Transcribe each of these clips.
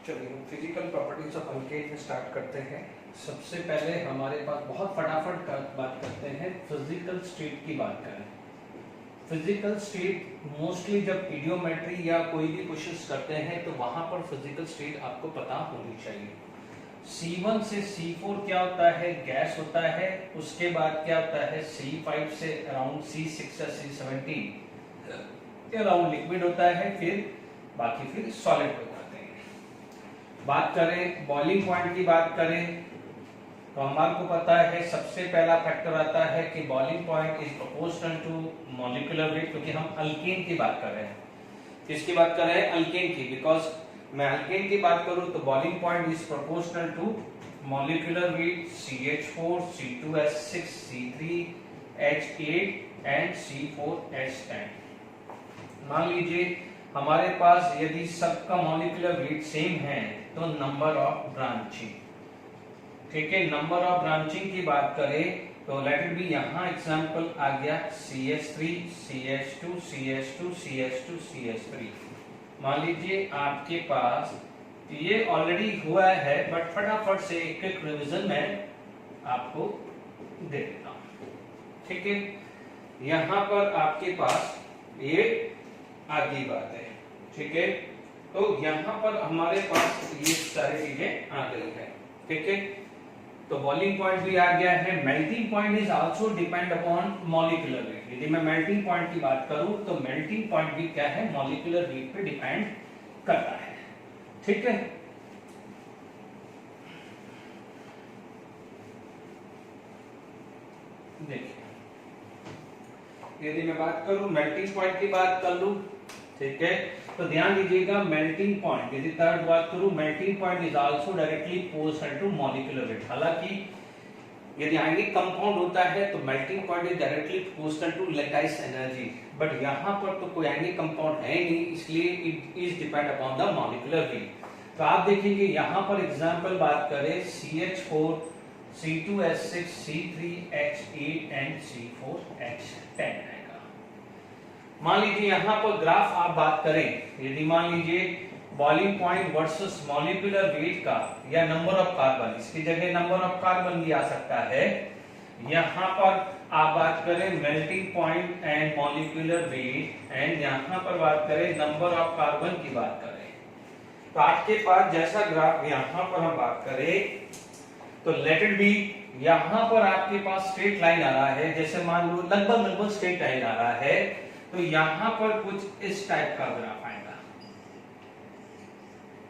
चलिए हम physical properties of alkane में स्टार्ट करते हैं। सबसे पहले हमारे पास बहुत फटाफट बात करते हैं, फिजिकल स्टेट की बात करें। फिजिकल स्टेट मोस्टली जब इडियोमेट्री या कोई भी क्वेश्चंस करते हैं तो वहां पर फिजिकल स्टेट आपको पता होनी चाहिए। C1 से C4 क्या होता है, गैस होता है। उसके बाद क्या होता है, C5 से अराउंड C6 या C17 अराउंड लिक्विड होता है, फिर बाकी फिर सॉलिड हो जाते हैं। बात करें बॉइलिंग पॉइंट की बात करें तो हमारे को पता है सबसे पहला फैक्टर आता है कि boiling point is proportional to molecular weight, क्योंकि हम अल्केन की बात कर रहे हैं। किसकी बात कर रहे हैं? अल्केन की। बिकॉज मैं अल्केन की बात करूं तो boiling point is proportional to molecular weight CH4 C2H6 C3H8 and C4H10। मान लीजिए हमारे पास यदि सबका मॉलिक्यूलर वेट सेम है तो नंबर ऑफ ब्रांचिंग, ठीक है, नंबर ऑफ ब्रांचिंग की बात करें तो लेट इट बी, यहां एग्जांपल आ गया CH3 CH2 CH2 CH2 CH3। मान लीजिए आपके पास ये ऑलरेडी हुआ है, बट फटाफट से एक एक रिवीजन में आपको दे देता हूं, ठीक है। यहां पर आपके पास ये आगे बात है, ठीक है। तो यहां पर हमारे पास ये सारी चीजें आ गई है, ठीक है। तो बॉइलिंग पॉइंट भी आ गया है। Melting point is also depend upon molecular weight. यदि मैं मेल्टिंग पॉइंट की बात करूं तो मेल्टिंग पॉइंट भी क्या है, मॉलिक्यूलर वेट पे डिपेंड करता है, ठीक है। देखिए यदि मैं बात करूं मेल्टिंग पॉइंट की बात कर लूं, ठीक है, तो ध्यान दीजिएगा मेल्टिंग पॉइंट, यदि थर्ड बात करूं, melting point is also directly proportional to molecular weight. हालांकि यदि आयनिक कंपाउंड होता है तो melting point is directly proportional to lattice energy, but यहां पर तो कोई आयनिक कंपाउंड है नहीं, इसलिए it is depend upon the molecular weight. तो आप देखेंगे यहां पर एग्जांपल बात करें CH4 C2H6 C3H8 and C4H10 आएगा। मान लीजिए यहां पर ग्राफ आप बात करें, यदि मान लीजिए boiling point versus molecular weight का या नंबर ऑफ कार्बन, इसकी जगह नंबर ऑफ कार्बन भी आ सकता है। यहां पर आप बात करें melting point and molecular weight, and यहां पर बात करें नंबर ऑफ कार्बन की बात करें, तो आपके पास जैसा ग्राफ यहां पर हम बात करें तो लेट इट बी, यहां पर आपके पास स्ट्रेट लाइन आ रहा है, जैसे मान लो लगभग स्ट्रेट लाइन आ रहा है, तो यहां पर कुछ इस टाइप का ग्राफ आएगा।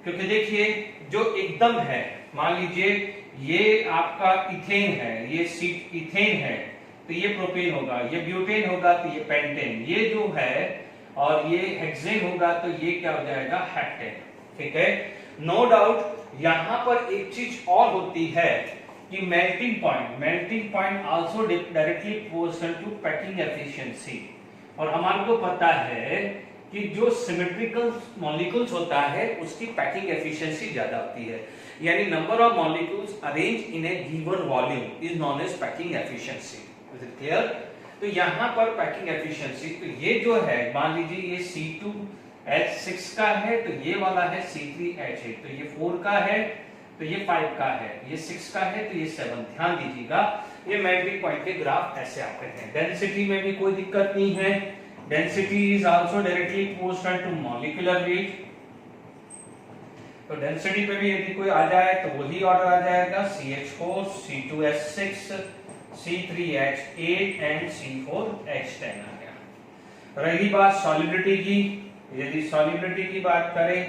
क्योंकि देखिए जो एकदम है, मान लीजिए ये आपका इथेन है, ये सीट इथेन है तो ये प्रोपेन होगा, ये ब्यूटेन होगा तो ये पेंटेन, ये जो है और ये हेक्सेन होगा तो ये क्या हो जाएगा, हेप्टेन, ठीक है। नो डाउट यहां पर एक चीज और होती है कि melting point also directly proportional to packing efficiency, और हमारे को पता है कि जो सिमेट्रिकल मॉलिक्यूल्स होता है उसकी पैकिंग एफिशिएंसी ज्यादा होती है, यानी number of molecules arrange in a given volume is known as packing efficiency. Is it clear? तो यहां पर पैकिंग एफिशिएंसी, तो ये जो है मान लीजिए ये C2H6 का है, तो ये वाला है C3H8, तो ये 4 का है, तो ये 5 का है, ये 6 का है, तो ये 7। ध्यान दीजिएगा ये मेल्टिंग पॉइंट के ग्राफ ऐसे आते हैं। डेंसिटी में भी कोई दिक्कत नहीं है, density is also directly proportional to molecular weight. तो डेंसिटी पे भी यदि कोई आ जाए तो वही ऑर्डर आ जाएगा, CH4 C2H6 C3H8 and C4H10 आ गया। रही बात सॉलिडिटी की, यदि सॉलिडिटी की बात करें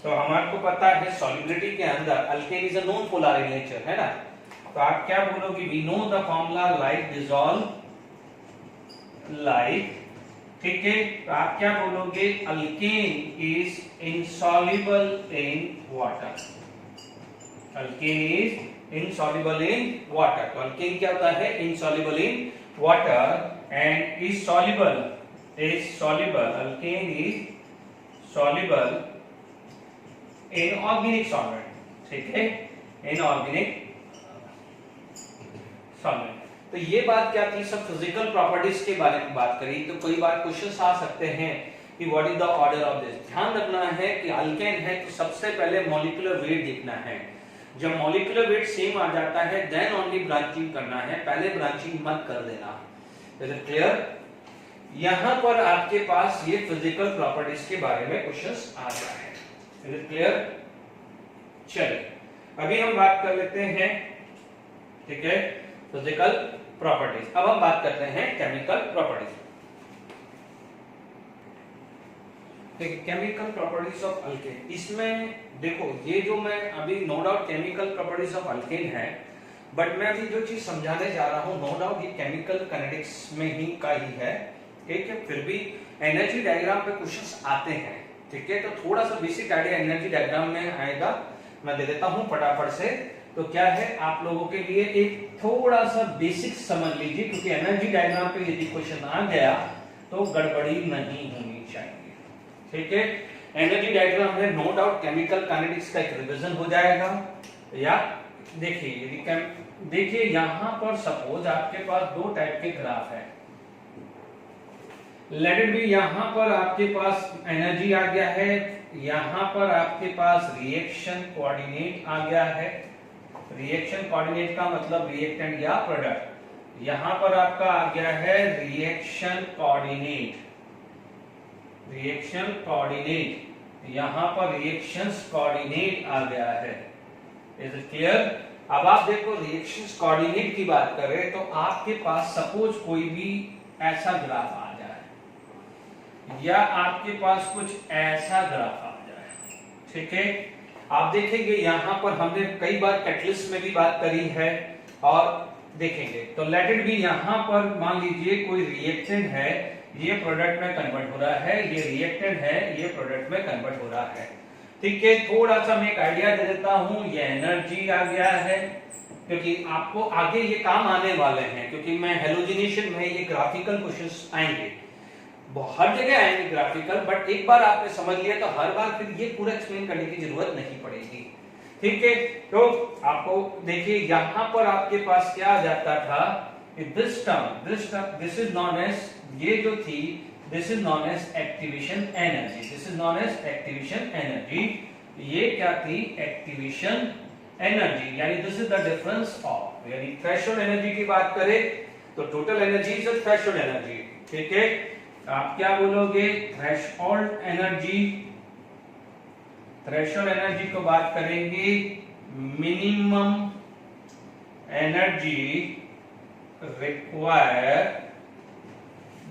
तो हमारे को पता है सॉलिडिटी के अंदर alkane is a non polar in nature, है ना। तो आप क्या बोलोगे, we know the formula like dissolve like, ठीक है। तो आप क्या बोलोगे, alkane is insoluble in water, alkane is insoluble in water. तो अल्केन क्या होता है, insoluble in water, and is soluble alkane is soluble in organic solvent, ठीक है, इन ऑर्गेनिक सॉल्वेंट। तो ये बात क्या थी, सब फिजिकल प्रॉपर्टीज के बारे में बात करी। तो कई बार क्वेश्चंस आ सकते हैं कि what is the order of this. ध्यान रखना है कि अल्केन है तो सबसे पहले मॉलिक्यूलर वेट देखना है। जब मॉलिक्यूलर वेट सेम आ जाता है देन ओनली ब्रांचिंग करना है, पहले ब्रांचिंग मत कर देना। Is it clear? यहां पर आपके पास ये फिजिकल प्रॉपर्टीज के बारे में क्वेश्चंस आ रहा है। Is it clear? चलिए अभी हम बात कर लेते हैं, ठीक है, फिजिकल प्रॉपर्टीज। अब हम बात करते हैं chemical properties. Chemical properties of alkane, इसमें देखो ये जो मैं अभी no doubt chemical properties of alkane है, बट मैं अभी जो चीज समझाने जा रहा हूं नो डाउट ये केमिकल काइनेटिक्स में ही का ही है, ठीक है। फिर भी एनर्जी डायग्राम पे क्वेश्चंस आते हैं, ठीक है, तो थोड़ा सा बेसिक आइडिया एनर्जी डायग्राम में आएगा, मैं दे देता हूं फटाफट से। तो क्या है आप लोगों के लिए एक थोड़ा सा बेसिक समझ लीजिए, क्योंकि एनर्जी डायग्राम पे यदि क्वेश्चन आ गया तो गड़बड़ी नहीं होनी चाहिए, ठीक है। एनर्जी डायग्राम है, नो डाउट केमिकल काइनेटिक्स का एक रिवीजन हो जाएगा। या देखिए यदि देखिए यहां पर सपोज आपके पास दो टाइप के ग्राफ है, लेट इट बी, यहां पर आपके पास एनर्जी आ गया है, यहां पर आपके पास रिएक्शन कोऑर्डिनेट आ गया है। रिएक्शन कोऑर्डिनेट का मतलब रिएक्टेंट या प्रोडक्ट, यहां पर आपका आ गया है रिएक्शन कोऑर्डिनेट, रिएक्शन कोऑर्डिनेट, यहां पर रिएक्शंस कोऑर्डिनेट आ गया है। Is it clear? अब आप देखो रिएक्शंस कोऑर्डिनेट की बात करें तो आपके पास सपोज कोई भी ऐसा ग्राफ आ जाए या आपके पास कुछ ऐसा ग्राफ आ जाए, ठीक है। आप देखेंगे यहां पर हमने कई बार कैटलिस्ट में भी बात करी है और देखेंगे, तो लेट इट बी यहां पर मान लीजिए कोई रिएक्टेंट है, ये प्रोडक्ट में कन्वर्ट हो रहा है, ये रिएक्टेंट है, ये प्रोडक्ट में कन्वर्ट हो रहा है, ठीक है। थोड़ा सा मैं एक आइडिया दे देता हूं, ये एनर्जी आ गया है, क्योंकि आपको आगे ये काम आने वाले हैं, क्योंकि मैं हेलोजिनेशन में ये ग्राफिकल क्वेश्चंस आएंगे, हर जगह आएंगे ग्राफिकल, बट एक बार आपने समझ लिया तो हर बार फिर ये पूरा एक्सप्लेन करने की जरूरत नहीं पड़ेगी, ठीक है। तो आपको देखिए यहां पर आपके पास क्या आ जाता था, this term this is known as, ये जो थी this is known as activation energy, this is known as activation energy, ये क्या थी एक्टिवेशन एनर्जी, यानी this is the difference of, यानी थ्रेशोल्ड एनर्जी की बात करें तो total energy is threshold energy, ठीक है। आप क्या बोलोगे थ्रेशोल्ड एनर्जी, थ्रेशोल्ड एनर्जी को बात करेंगे minimum energy require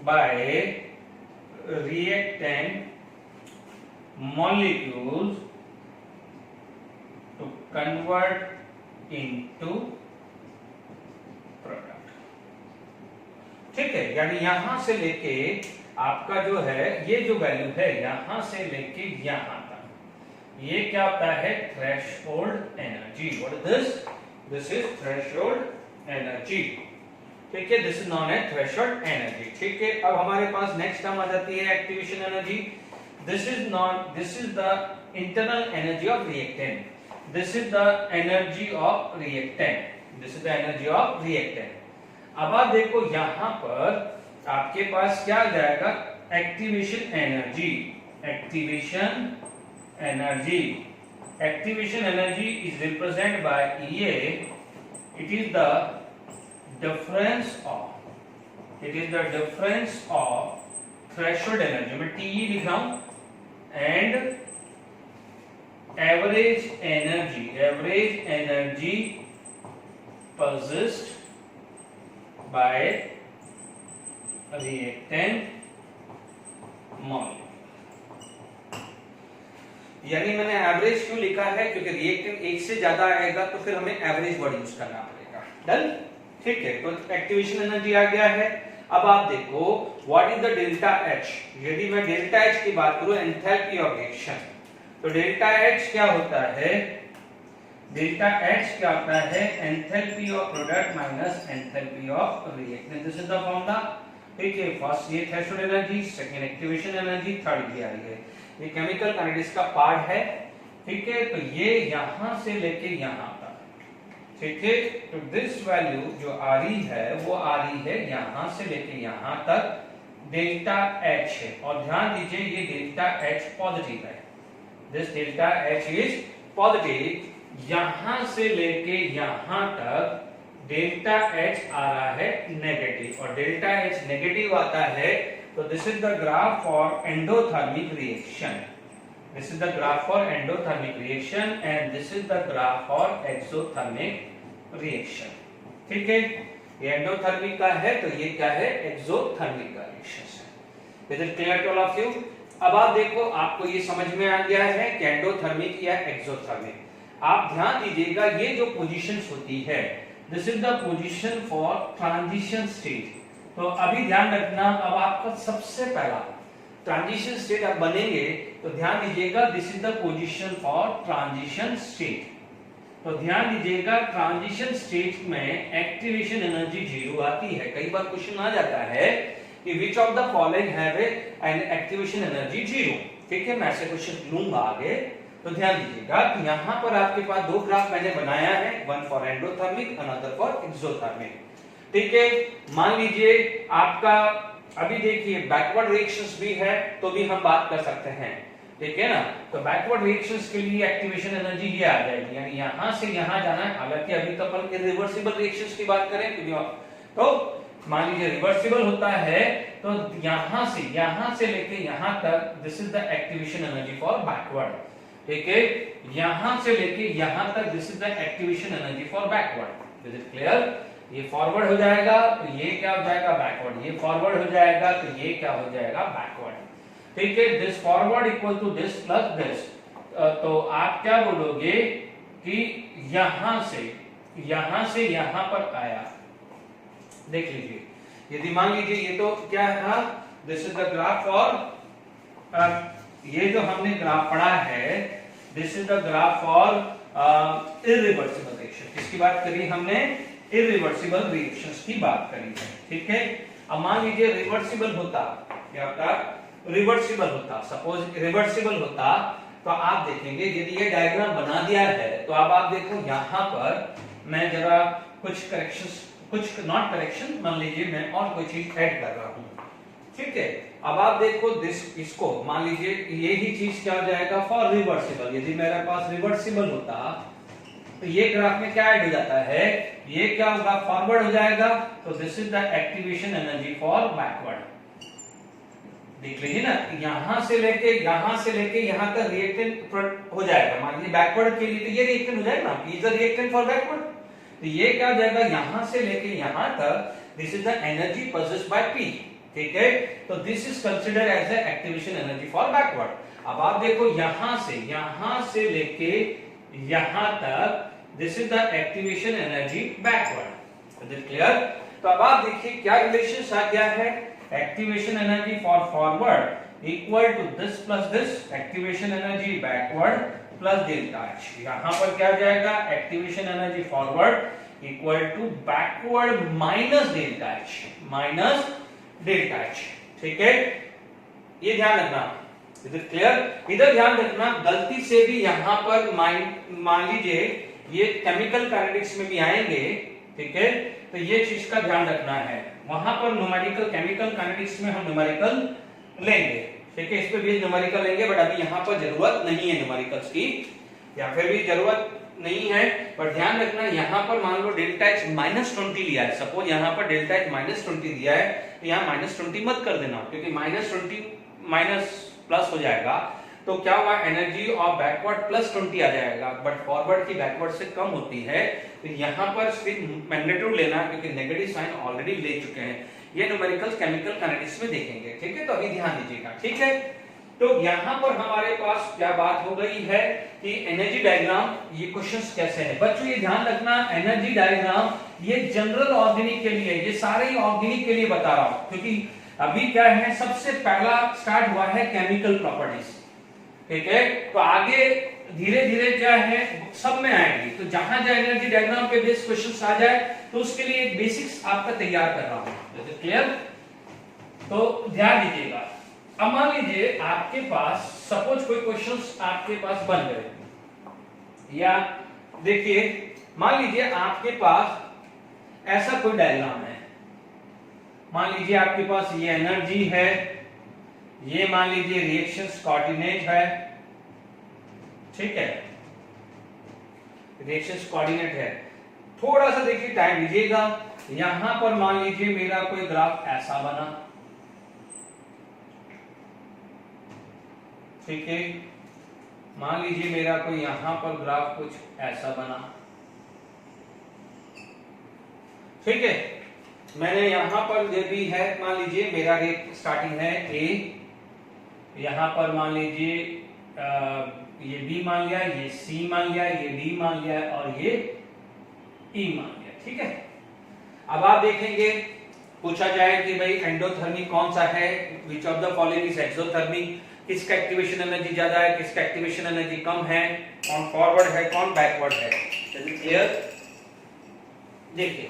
bye reactant molecules to convert into product, ठीक है। यानी यहां से लेके आपका जो है ये जो वैल्यू है यहां से लेके यहां तक, ये क्या होता है threshold energy. What is this? This is threshold energy, ठीक है, this is known as threshold energy, ठीक है। अब हमारे पास नेक्स्ट टर्म आ जाती है activation energy. This is the internal energy of reactant, this is the energy of reactant, this is the energy of reactant. अब आप देखो यहां पर आपके पास क्या आ जाएगा activation energy, activation energy, activation energy is represented by EA, it is the difference of, it is the difference of threshold energy, मैं TE लिख रहा हूं, and average energy, average energy possessed by reactant molecule। यानी मैंने average क्यों लिखा है, क्योंकि रिएक्टेंट एक से ज्यादा आएगा तो फिर हमें एवरेज वर्ड यूज करना पड़ेगा। डन, ठीक है। तो एक्टिवेशन एनर्जी आ गया है। अब आप देखो what is the delta H, यदि मैं डेल्टा H की बात करूं एंथैल्पी ऑफ रिएक्शन, तो डेल्टा H क्या होता है, डेल्टा H क्या होता है enthalpy of product minus enthalpy of reactant, this is the formula, ठीक है। फर्स्ट ये threshold energy, second activation energy, third ये आ रही है, ये केमिकल काइनेटिक्स का पार्ट है, ठीक है। तो ये यहां से लेके यहां तक, ठीक है। तो दिस वैल्यू जो आ रही है वो आ रही है यहां से लेके यहां तक, डेल्टा एच है, और ध्यान दीजिए ये डेल्टा एच पॉजिटिव है, this delta H is positive. यहां से लेके यहां तक डेल्टा एच आ रहा है नेगेटिव, और डेल्टा एच नेगेटिव आता है तो this is the graph for endothermic reaction, this is the graph for endothermic reaction and this is the graph for exothermic reaction. ठीक है, ये एंडोथर्मिक का है तो ये क्या है, एक्सोथर्मिक का रिएक्शन है। Is it clear to all of you? अब आप देखो, आपको ये समझ में आ गया है कि एंडोथर्मिक या एक्सोथर्मिक। आप ध्यान दीजिएगा, ये जो पोजीशंस होती है, this is the position for transition stage. तो अभी ध्यान रखना, अब आपका सबसे पहला ट्रांजिशन स्टेट आप बनेंगे तो ध्यान दीजिएगा, this is the position for transition state. तो ध्यान दीजिएगा, ट्रांजिशन स्टेट में एक्टिवेशन एनर्जी 0 आती है। कई बार क्वेश्चन आ जाता है कि विच of the following have an activation energy 0। ठीक है, मैं ऐसे क्वेश्चन लूंगा आगे। तो ध्यान दीजिएगा कि यहां पर आपके पास दो ग्राफ मैंने बनाया है, one for endothermic, another for exothermic. ठीक है, मान लीजिए आपका अभी देखिए बैकवर्ड रिएक्शंस भी है तो भी हम बात कर सकते हैं। ठीक है ना, तो बैकवर्ड रिएक्शंस के लिए एक्टिवेशन एनर्जी ये आ जाएगी, यानी यहां से यहां जाना है। हालांकि अभी तो अपन इरिवर्सिबल रिएक्शंस की बात करें तो मान लीजिए रिवर्सिबल होता है तो यहां से लेके यहां तक this is the activation energy for backward. ठीक है, यहां से लेके यहां तक this is the activation energy for backward. Is it clear? ये फॉरवर्ड हो जाएगा तो ये क्या हो जाएगा, बैकवर्ड। ये फॉरवर्ड हो जाएगा तो ये क्या हो जाएगा, बैकवर्ड। ठीक है, this forward equal to this plus this. तो आप क्या बोलोगे कि यहां से यहां पर आया। देख लीजिए, यदि मान लीजिए ये तो क्या था, this is the graph for, ये जो हमने ग्राफ पढ़ा है, this is the graph for irreversible reaction. किसकी बात करी हमने, इरिवर्सिबल रिएक्शंस की बात करी है। ठीक है, अब मान लीजिए रिवर्सिबल होता, क्या होता, रिवर्सिबल होता, सपोज रिवर्सिबल होता तो आप देखेंगे, यदि ये डायग्राम बना दिया है तो अब आप देखो यहां पर मैं जरा कुछ करेक्शंस, कुछ नॉट करेक्शन, मान लीजिए मैं और कोई चीज ऐड कर रहा हूं। ठीक है, अब आप देखो इसको मान लीजिए यही चीज क्या हो जाएगा, फॉर रिवर्सिबल। यदि मेरे पास रिवर्सिबल होता तो ये ग्राफ में क्या ऐड हो जाता है, ये क्या होगा, फॉरवर्ड हो जाएगा। तो this is the activation energy for backward. देख लीजिए ना, यहां से लेके यहां तक रिएक्टेंट हो जाएगा। मान लीजिए बैकवर्ड के लिए तो ये रिएक्टेंट हो जाएगा ना, is the reactant for backward. तो ये क्या हो जाएगा, यहां से लेके यहां तक this is the energy possessed by P. ठीक है, तो this is considered as the activation energy for backward. अब आप देखो यहां से लेके यहां तक this is the activation energy backward. Is it clear? तो अब आप देखिए क्या रिलेशन आ गया है, activation energy for forward equal to this plus this, activation energy backward plus delta H. यहां पर क्या जाएगा, activation energy forward equal to backward minus delta H. ठीक है, ये ध्यान रखना। Is it clear? इधर ध्यान रखना, गलती से भी यहां पर मान लीजिए ये केमिकल काइनेटिक्स में भी आएंगे। ठीक है, तो ये चीज का ध्यान रखना है। वहां पर न्यूमेरिकल, केमिकल काइनेटिक्स में हम न्यूमेरिकल लेंगे। ठीक है, इस पे भी न्यूमेरिकल लेंगे, बट अभी यहाँ पर जरूरत नहीं है न्यूमेरिकल्स की, या फिर भी जरूरत नहीं है। पर ध्यान रखना, यहाँ पर मान लो डेल्टा एच -20 लिया है, सपोज यहाँ पर डेल्टा एच -20 दिया है, तो यहाँ -20 मत कर देना, क्योंकि -20 माइनस प्लस हो जाएगा तो क्या हुआ, एनर्जी ऑफ बैकवर्ड +20 आ जाएगा, बट फॉरवर्ड की बैकवर्ड से कम होती है। तो यहाँ पर सिर्फ मैग्नीट्यूड लेना, क्योंकि नेगेटिव साइन ऑलरेडी ले चुके हैं। ये न्यूमेरिकल्स केमिकल काइनेटिक्स में देखेंगे। ठीक है, तो अभी ध्यान दीजिएगा। ठीक है, तो यहाँ पर हमारे पास क्या बात हो गई है कि एनर्जी डायग्राम, ये क्वेश्चंस कैसे है बच्चों, ये ध्यान रखना। एनर्जी डायग्राम ये जनरल ऑर्गेनिक के लिए, ये सारे ऑर्गेनिक के लिए बता रहा हूं, क्योंकि अभी क्या है, सबसे पहला स्टार्ट हुआ है केमिकल प्रॉपर्टीज। ठीक है, तो आगे धीरे धीरे क्या है सब में आएगी। तो जहां जहां एनर्जी डायग्राम पे बेस क्वेश्चंस आ जाए तो उसके लिए एक बेसिक्स आपका तैयार कर रहा हूं। क्लियर? तो ध्यान दीजिएगा। अब मान लीजिए आपके पास सपोज कोई क्वेश्चंस आपके पास बन गए, या देखिए मान लीजिए आपके पास ऐसा कोई डायग्राम है। मान लीजिए आपके पास ये एनर्जी है, ये मान लीजिए रिएक्शंस कोऑर्डिनेट है, ठीक है, रिएक्शंस कोऑर्डिनेट है। थोड़ा सा देखिए टाइम लीजिएगा। यहां पर मान लीजिए मेरा कोई ग्राफ ऐसा बना, ठीक है, मान लीजिए मेरा कोई यहां पर ग्राफ कुछ ऐसा बना, ठीक है। मैंने यहां पर ये भी है, मान लीजिए मेरा रेट स्टार्टिंग है ए, यहां पर मान लीजिए ये बी मान लिया, ये सी मान लिया, ये डी मान लिया और ये ई मान लिया, ठीक है। अब आप देखेंगे पूछा जाए कि भाई एंडोथर्मी कौन सा है, which of the following is exothermic, किसका एक्टिवेशन एनर्जी ज्यादा है, किसका एक्टिवेशन एनर्जी कम है, कौन फॉरवर्ड है, कौन बैकवर्ड है। क्लियर? देखिए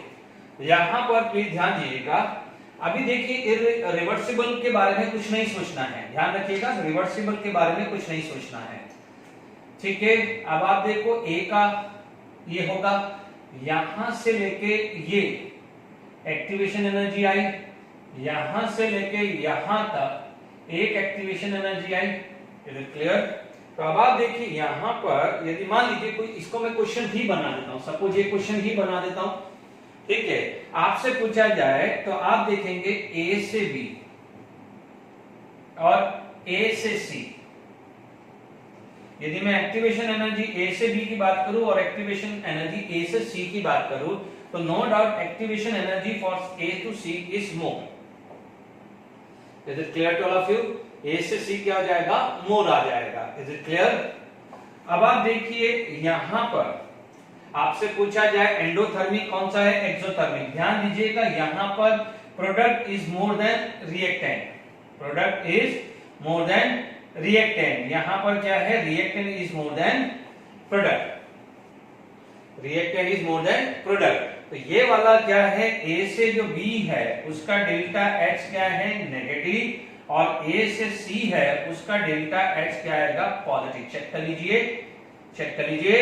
यहां पर प्लीज ध्यान दीजिएगा। अभी देखिए रिवर्सिबल के बारे में कुछ नहीं सोचना है, ध्यान रखिएगा, रिवर्सिबल के बारे में कुछ नहीं सोचना है, ठीक है। अब आप देखो ए का ये होगा, यहां से लेके ये एक्टिवेशन एनर्जी आई, यहां से लेके यहां तक एक activation energy I. Is it clear? तो अब आप देखिए यहां पर यदि मान लीजिए कोई, इसको मैं क्वेश्चन ही बना देता हूं, सपोज ये क्वेश्चन ही बना देता हूं, ठीक है। आपसे पूछा जाए तो आप देखेंगे ए से बी और ए से सी, यदि मैं एक्टिवेशन एनर्जी ए से बी की बात करूं और एक्टिवेशन एनर्जी ए से सी की बात करूं, तो no doubt activation energy for A to C is more. Is it clear to all of you? A से सी क्या हो जाएगा? मोर आ जाएगा। Is it clear? अब आप देखिए यहां पर आपसे पूछा जाए एंडोथर्मी कौन सा है, एक्सोथर्मिक। ध्यान दीजिएगा यहां पर product is more than reactant, product is more than reactant. यहां पर क्या है? Reactant is more than product, reactant is more than product. तो ये वाला क्या है, ए से जो बी है उसका डेल्टा एच क्या है? नेगेटिव, और ए से सी है उसका डेल्टा एच क्या आएगा? पॉजिटिव। चेक कर लीजिए, चेक कर लीजिए।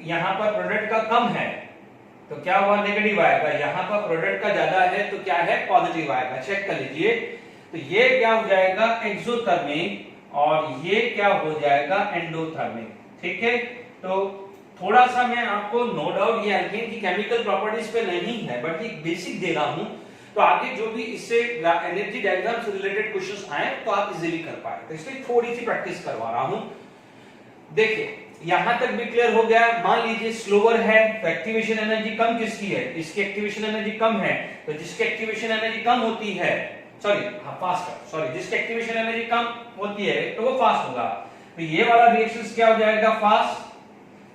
यहां पर प्रोडक्ट का कम है तो क्या हुआ? नेगेटिव आएगा। यहां पर प्रोडक्ट का ज्यादा है तो क्या है? पॉजिटिव आएगा। चेक कर लीजिए। तो ये क्या हो जाएगा? एक्सोथर्मिक, और ये क्या हो जाएगा? एंडोथर्मिक। ठीक है, तो थोड़ा सा मैं आपको, नो डाउट ये एल्केन की केमिकल प्रॉपर्टीज पे नहीं है, बट एक बेसिक दे रहा हूं, तो आगे जो भी इससे एनर्जी डायग्राम से रिलेटेड क्वेश्चंस आए तो आप इजीली कर पाए, तो इसलिए थोड़ी सी प्रैक्टिस करवा रहा हूं। देखिए यहां तक भी क्लियर हो गया। मान लीजिए स्लोअर है तो एक्टिवेशन एनर्जी कम किसकी है? इसकी एक्टिवेशन एनर्जी कम है, तो जिसकी एक्टिवेशन एनर्जी कम होती है, सॉरी जिसकी एक्टिवेशन एनर्जी कम होती है तो वो फास्ट होगा। तो ये वाला रिएक्शंस क्या हो जाएगा? फास्ट।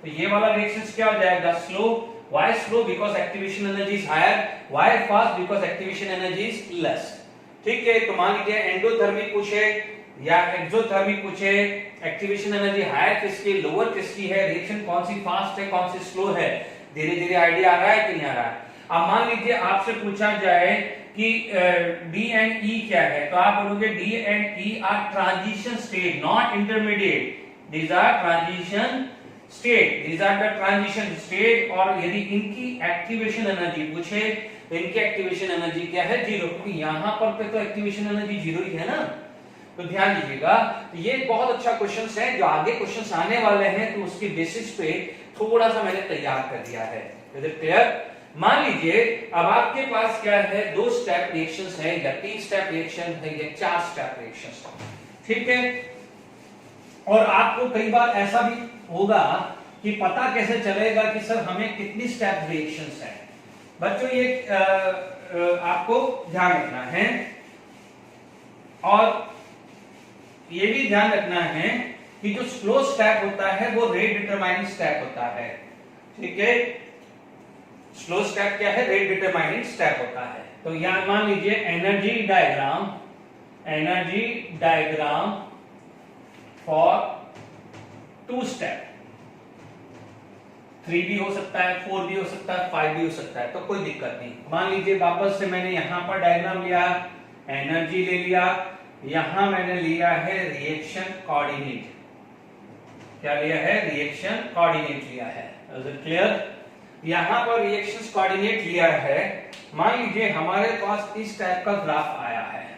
तो ये वाला रिएक्शंस क्या हो जाएगा? Slow. Why slow? Because activation energy is higher. Why fast? Because activation energy is less. ठीक है, तो मान लीजिए एंडोथर्मिक पूछे या एक्सोथर्मिक पूछे, एक्टिवेशन एनर्जी हायर किसकी, लोअर किसकी है, रिएक्शन कौन सी फास्ट है, कौन सी स्लो है, धीरे धीरे आइडिया आ रहा है कि नहीं आ रहा है? अब मान लीजिए आपसे पूछा जाए कि डी एंड ई क्या है, तो आप बोलोगे D and E are transition state, not intermediate, these are transition state, these are the transition state। और यदि इनकी एक्टिवेशन एनर्जी पूछे तो इनकी एक्टिवेशन एनर्जी क्या है? जीरो, क्योंकि यहां पर तो एक्टिवेशन एनर्जी जीरो ही है ना। तो ध्यान दीजिएगा, तो ये बहुत अच्छा क्वेश्चन है, जो आगे क्वेश्चन आने वाले हैं तो उसके बेसिस पे थोड़ा सा मैंने तैयार कर दिया है। Is it clear? मान लीजिए अब आपके पास क्या है, 2 स्टेप रिएक्शंस है, या 3 स्टेप रिएक्शन है, या 4 स्टेप रिएक्शंस, ठीक है। और आपको कई बार ऐसा भी होगा कि पता कैसे चलेगा कि सर हमें कितनी स्टेप रिएक्शंस है। बच्चों ये आपको ध्यान रखना है, और ये भी ध्यान रखना है कि जो स्लो स्टेप होता है वो रेट डिटरमाइनिंग स्टेप होता है, ठीक है। स्लो स्टेप क्या है? रेट डिटरमाइनिंग स्टेप होता है। तो यहां मान लीजिए एनर्जी डायग्राम फॉर 2 स्टेप, 3 भी हो सकता है, 4 भी हो सकता है, 5 भी हो सकता है, तो कोई दिक्कत नहीं। मान लीजिए वापस से मैंने यहां पर डायग्राम लिया, एनर्जी ले लिया, यहां मैंने लिया है रिएक्शन कोऑर्डिनेट। क्या लिया है? रिएक्शन कोऑर्डिनेट लिया है। Is it clear? यहां पर रिएक्शंस कोऑर्डिनेट लिया है, मान लीजिए हमारे पास इस टाइप का ग्राफ आया है,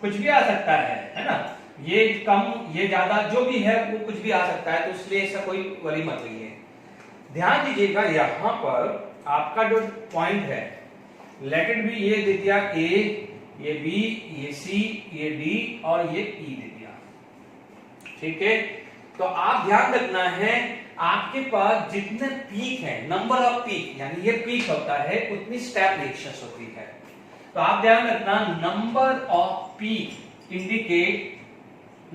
कुछ भी आ सकता है ना, ये कम ये ज्यादा जो भी है वो कुछ भी आ सकता है, तो इसलिए ऐसा कोई वरी मत रहिए। ध्यान दीजिएगा यहां पर आपका जो पॉइंट है, लेट इट बी, ये दे दिया ए, ये बी, ये सी, ये डी और ये ई दे दिया, ठीक है। तो आप ध्यान रखना है आपके पास जितने पीक है, नंबर ऑफ पीक, यानी ये पीक होता है उतनी स्टेप रिएक्शंस होती है। तो आप ध्यान रखना number off peak indicate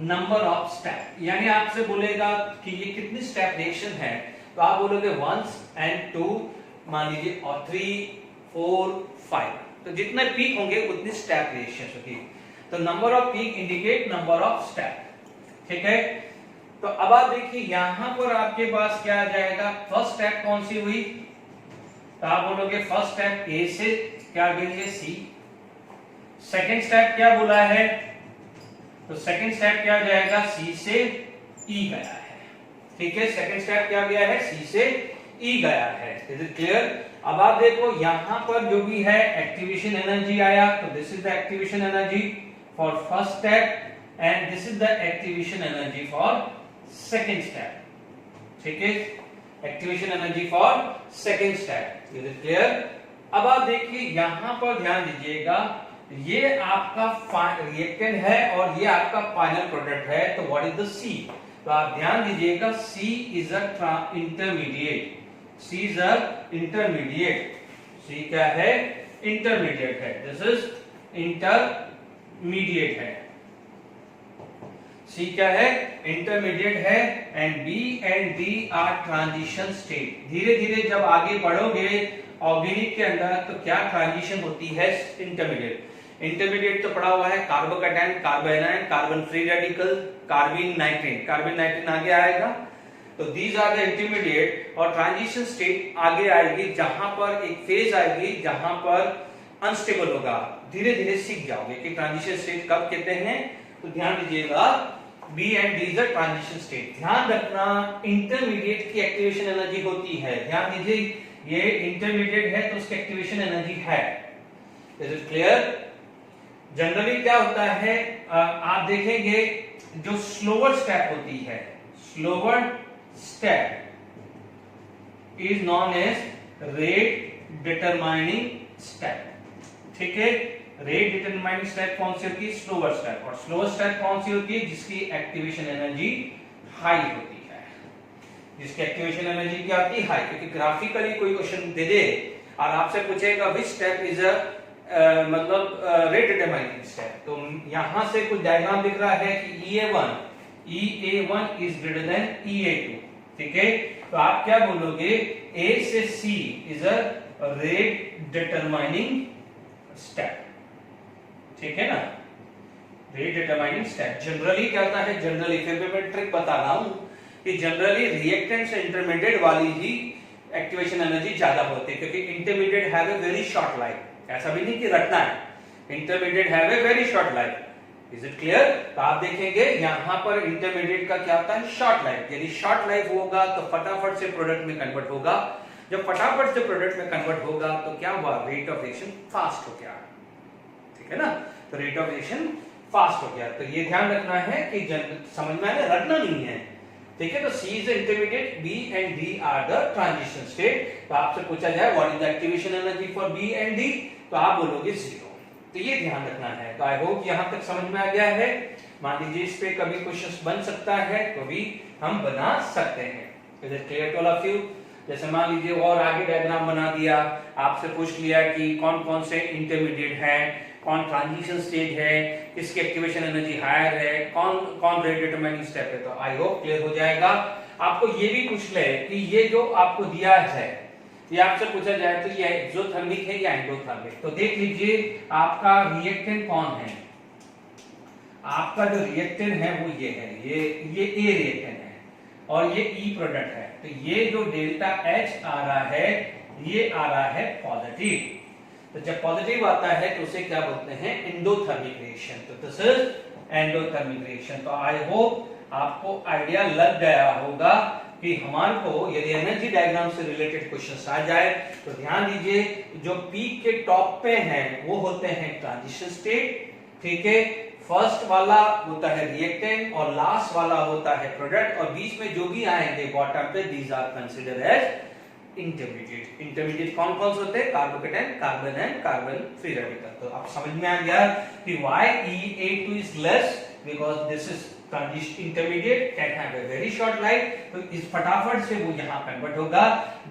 number of step, यानी आपसे बोलेगा कि ये कितनी स्टेप रिएक्शन है, तो आप बोलोगे 1 and 2 मान लीजिए और 3, 4, 5, तो जितने पीक होंगे उतनी स्टेप रिएक्शन होगी। तो number off peak indicate number of step, ठीक है। तो अब आप देखिए यहां पर आपके पास क्या आ जाएगा, फर्स्ट स्टेप कौन सी हुई, तो आप बोलोगे फर्स्ट स्टेप ए से क्या गई है सी, सेकंड स्टेप क्या बोला है, तो सेकंड स्टेप क्या जाएगा सी से ई गया है, ठीक है। सेकंड स्टेप क्या गया है, सी से ई गया है, इज इट क्लियर। अब आप देखो यहां पर जो भी है एक्टिवेशन एनर्जी आया, तो this is the activation energy for first step and this is the activation energy for second step, ठीक है, activation energy for second step, is it clear. अब आप देखिए यहां पर ध्यान दीजिएगा, ये आपका रिएक्टेंट है और ये आपका फाइनल प्रोडक्ट है, तो व्हाट इज द सी, तो आप ध्यान दीजिएगा C is a intermediate, C is a intermediate, C क्या है, इंटरमीडिएट है, दिस इज इंटरमीडिएट है, सी क्या है, इंटरमीडिएट है, and B and D are transition state. धीरे धीरे जब आगे बढ़ोगे ऑर्गेनिक के अंदर तो क्या ट्रांजिशन होती है, इंटरमीडिएट। इंटरमीडिएट तो पड़ा हुआ है carbocation, carbanion, carbon free radical, carbene nitrate, carbene nitrate आगे आएगा, तो दीज आर द इंटरमीडिएट। और ट्रांजिशन स्टेट आगे आएगी जहां पर एक फेज आएगी जहां पर अनस्टेबल होगा, धीरे धीरे सीख जाओगे कि ट्रांजिशन स्टेट कब कहते हैं, तो ध्यान दीजिएगा B and D is a transition state. ध्यान रखना इंटरमीडिएट की एक्टिवेशन एनर्जी होती है, ध्यान दीजिए ये इंटरमीडिएट है तो उसकी एक्टिवेशन एनर्जी है, इज इट क्लियर। जनरली क्या होता है आप देखेंगे जो स्लोअर स्टेप होती है, slower step is known as rate determining step, ठीक है। रेट डिटरमाइनिंग स्टेप कौन सी होती है, स्लोअर स्टेप। और स्लोअर स्टेप कौन सी होती है, जिसकी एक्टिवेशन एनर्जी हाई होती है, जिसकी एक्टिवेशन एनर्जी क्या होती है, हाई। क्योंकि ग्राफिकली कोई क्वेश्चन दे दे और आपसे पूछेगा विच स्टेप इज अ मतलब रेट डिटरमाइनिंग स्टेप, तो यहां से कुछ डायग्राम दिख रहा है कि EA1 is greater than EA2, ठीक है। तो आप क्या बोलोगे, A से C is a rate determining step, ठीक है ना, रेट डिटरमाइनिंग स्टेप। जनरली क्या होता है, जनरली फिर भी मैं ट्रिक बता रहा हूं कि जनरली रिएक्टेंट से इंटरमीडिएट वाली ही एक्टिवेशन एनर्जी ज्यादा होती है, क्योंकि intermediate have a very short life, ऐसा भी नहीं कि रटना है, intermediate have a very short life, is it clear. तो आप देखेंगे यहां पर इंटरमीडिएट का क्या होता है, शॉर्ट लाइफ। यदि शॉर्ट लाइफ होगा तो फटाफट से प्रोडक्ट में कन्वर्ट होगा, जब फटाफट से प्रोडक्ट में कन्वर्ट होगा तो क्या हुआ, रेट ऑफ रिएक्शन फास्ट हो गया, ठीक है ना, तो रेट ऑफ रिएक्शन फास्ट हो गया। तो ये ध्यान रखना है कि समझ में आया, रटना नहीं है, ठीक है। तो C is intermediate, B and D are the transition state. तो आपसे पूछा जाए what is the activation energy for B and D, तो आप बोलोगे 0। तो ये ध्यान रखना है। तो आई होप यहां तक समझ में आ गया है। मान लीजिए इस पे कभी क्वेश्चंस बन सकता है तो भी हम बना सकते हैं। Is it clear to all of you. जैसे मान लीजिए और आगे डायग्राम बना दिया, आपसे पूछ लिया कि कौन कौन से इंटरमीडिएट है, कौन ट्रांजिशन स्टेज है, किसकी एक्टिवेशन एनर्जी हायर है, कौन कौन रेट डिटरमाइनिंग स्टेप है। तो आई होप क्लियर हो जाएगा। आपको ये भी पूछ ले कि ये जो आपको दिया है, ये आपसे पूछा जाए तो ये एक्सोथर्मिक है या एंडोथर्मिक, तो देख लीजिए आपका रिएक्टेंट कौन है। आपका जो रिएक्टेंट है वो ये है, ये ए रिएक्टेंट है और ये ई प्रोडक्ट है। तो ये जो डेल्टा H आ रहा है ये आ रहा है पॉजिटिव। तो जब पॉजिटिव आता है तो उसे क्या बोलते हैं, एंडोथर्मिक रिएक्शन। तो दिस इज एंडोथर्मिक रिएक्शन। तो आई होप आपको आइडिया लग गया होगा कि हमारे को यदि एनर्जी डायग्राम से रिलेटेड क्वेश्चंस आ जाए तो ध्यान दीजिए, जो पीक के टॉप पे हैं वो होते हैं ट्रांजिशन स्टेट, ठीक है। फर्स्ट वाला होता है रिएक्टेंट और लास्ट वाला होता है प्रोडक्ट, और बीच में जो भी आएंगे बॉटम पे, these are considered as intermediate. Intermediate कौन कौन से होते हैं? Carbocation, carbon and carbon free radical. तो आप समझ में आ गया कि why E82 is less, because this is transition intermediate, can have a very short life। तो इस फटाफट से वो यहाँ कन्वर्ट होगा।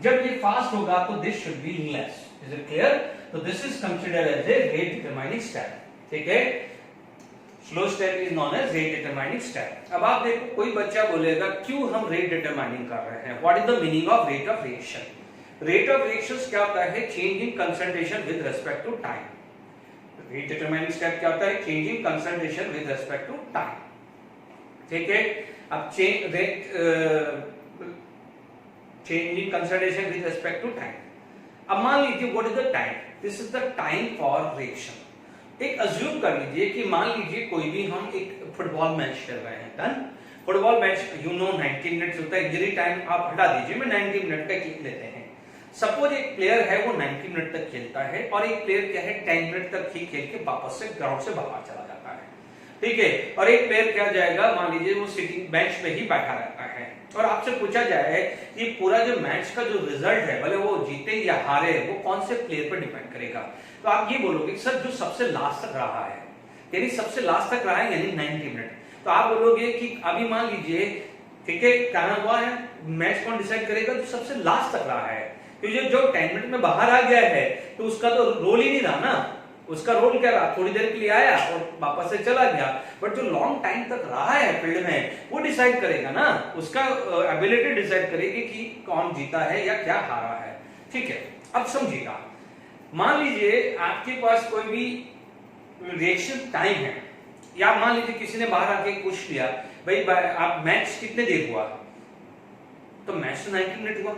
जब ये फास्ट होगा तो this should be less। Is it clear? तो this is considered as a rate determining step, ठीक है। Slow step is known as rate determining step. अब आप देखो, कोई बच्चा बोलेगा क्यों हम रेट डिटरमाइनिंग कर रहे हैं? What is the meaning of rate of reaction? Rate of reactions क्या होता है? Change in concentration with respect to time. Rate determining step क्या होता है? Change in concentration with respect to time, ठीक है। अब change in concentration with respect to time. अब मान लीजिए what is the time? This is the time for reaction. एक अज्यूम कर लीजिए कि मान लीजिए कोई भी हम एक फुटबॉल मैच खेल रहे हैं, डन। फुटबॉल मैच 90 मिनट्स होता है। इंजरी टाइम आप हटा दीजिए, मैं 90 मिनट का लेते हैं। सपोज एक प्लेयर है वो 90 मिनट तक खेलता है और एक प्लेयर क्या है 10 मिनट तक ही खेल के वापस से ग्राउंड से बाहर चला जाता है, ठीक है। और एक प्लेयर क्या जाएगा, मान लीजिए वो सिटिंग बेंच पे ही बैठा रहता है और आपसे पूछा जाए कि पूरा जो मैच का जो रिजल्ट है, भले वो जीते या हारे, वो कौन से प्लेयर पर डिपेंड करेगा? तो आप ये बोलोगे सर जो सबसे लास्ट तक रहा है, यानी सबसे लास्ट तक रहा है यानी 90 मिनट। तो आप बोलोगे कि अभी मान लीजिए, ठीक है, क्या हुआ है, मैच कौन डिसाइड करेगा? जो सबसे लास्ट तक रहा है, क्योंकि जो 10 मिनट में बाहर आ गया है तो उसका तो रोल ही नहीं रहा ना। उसका रोल क्या रहा? थोड़ी देर के लिए आया और वापस से चला गया। बट जो लॉन्ग टाइम तक रहा है फील्ड में, वो डिसाइड करेगा ना, उसका एबिलिटी डिसाइड करेगी कि कौन जीता है या क्या हारा है, ठीक है। अब समझिएगा, मान लीजिए आपके पास कोई भी रिएक्शन टाइम है, या मान लीजिए किसी ने बाहर आके पूछ लिया भाई आप मैच कितने देर हुआ? तो मैच तो 90 मिनट हुआ।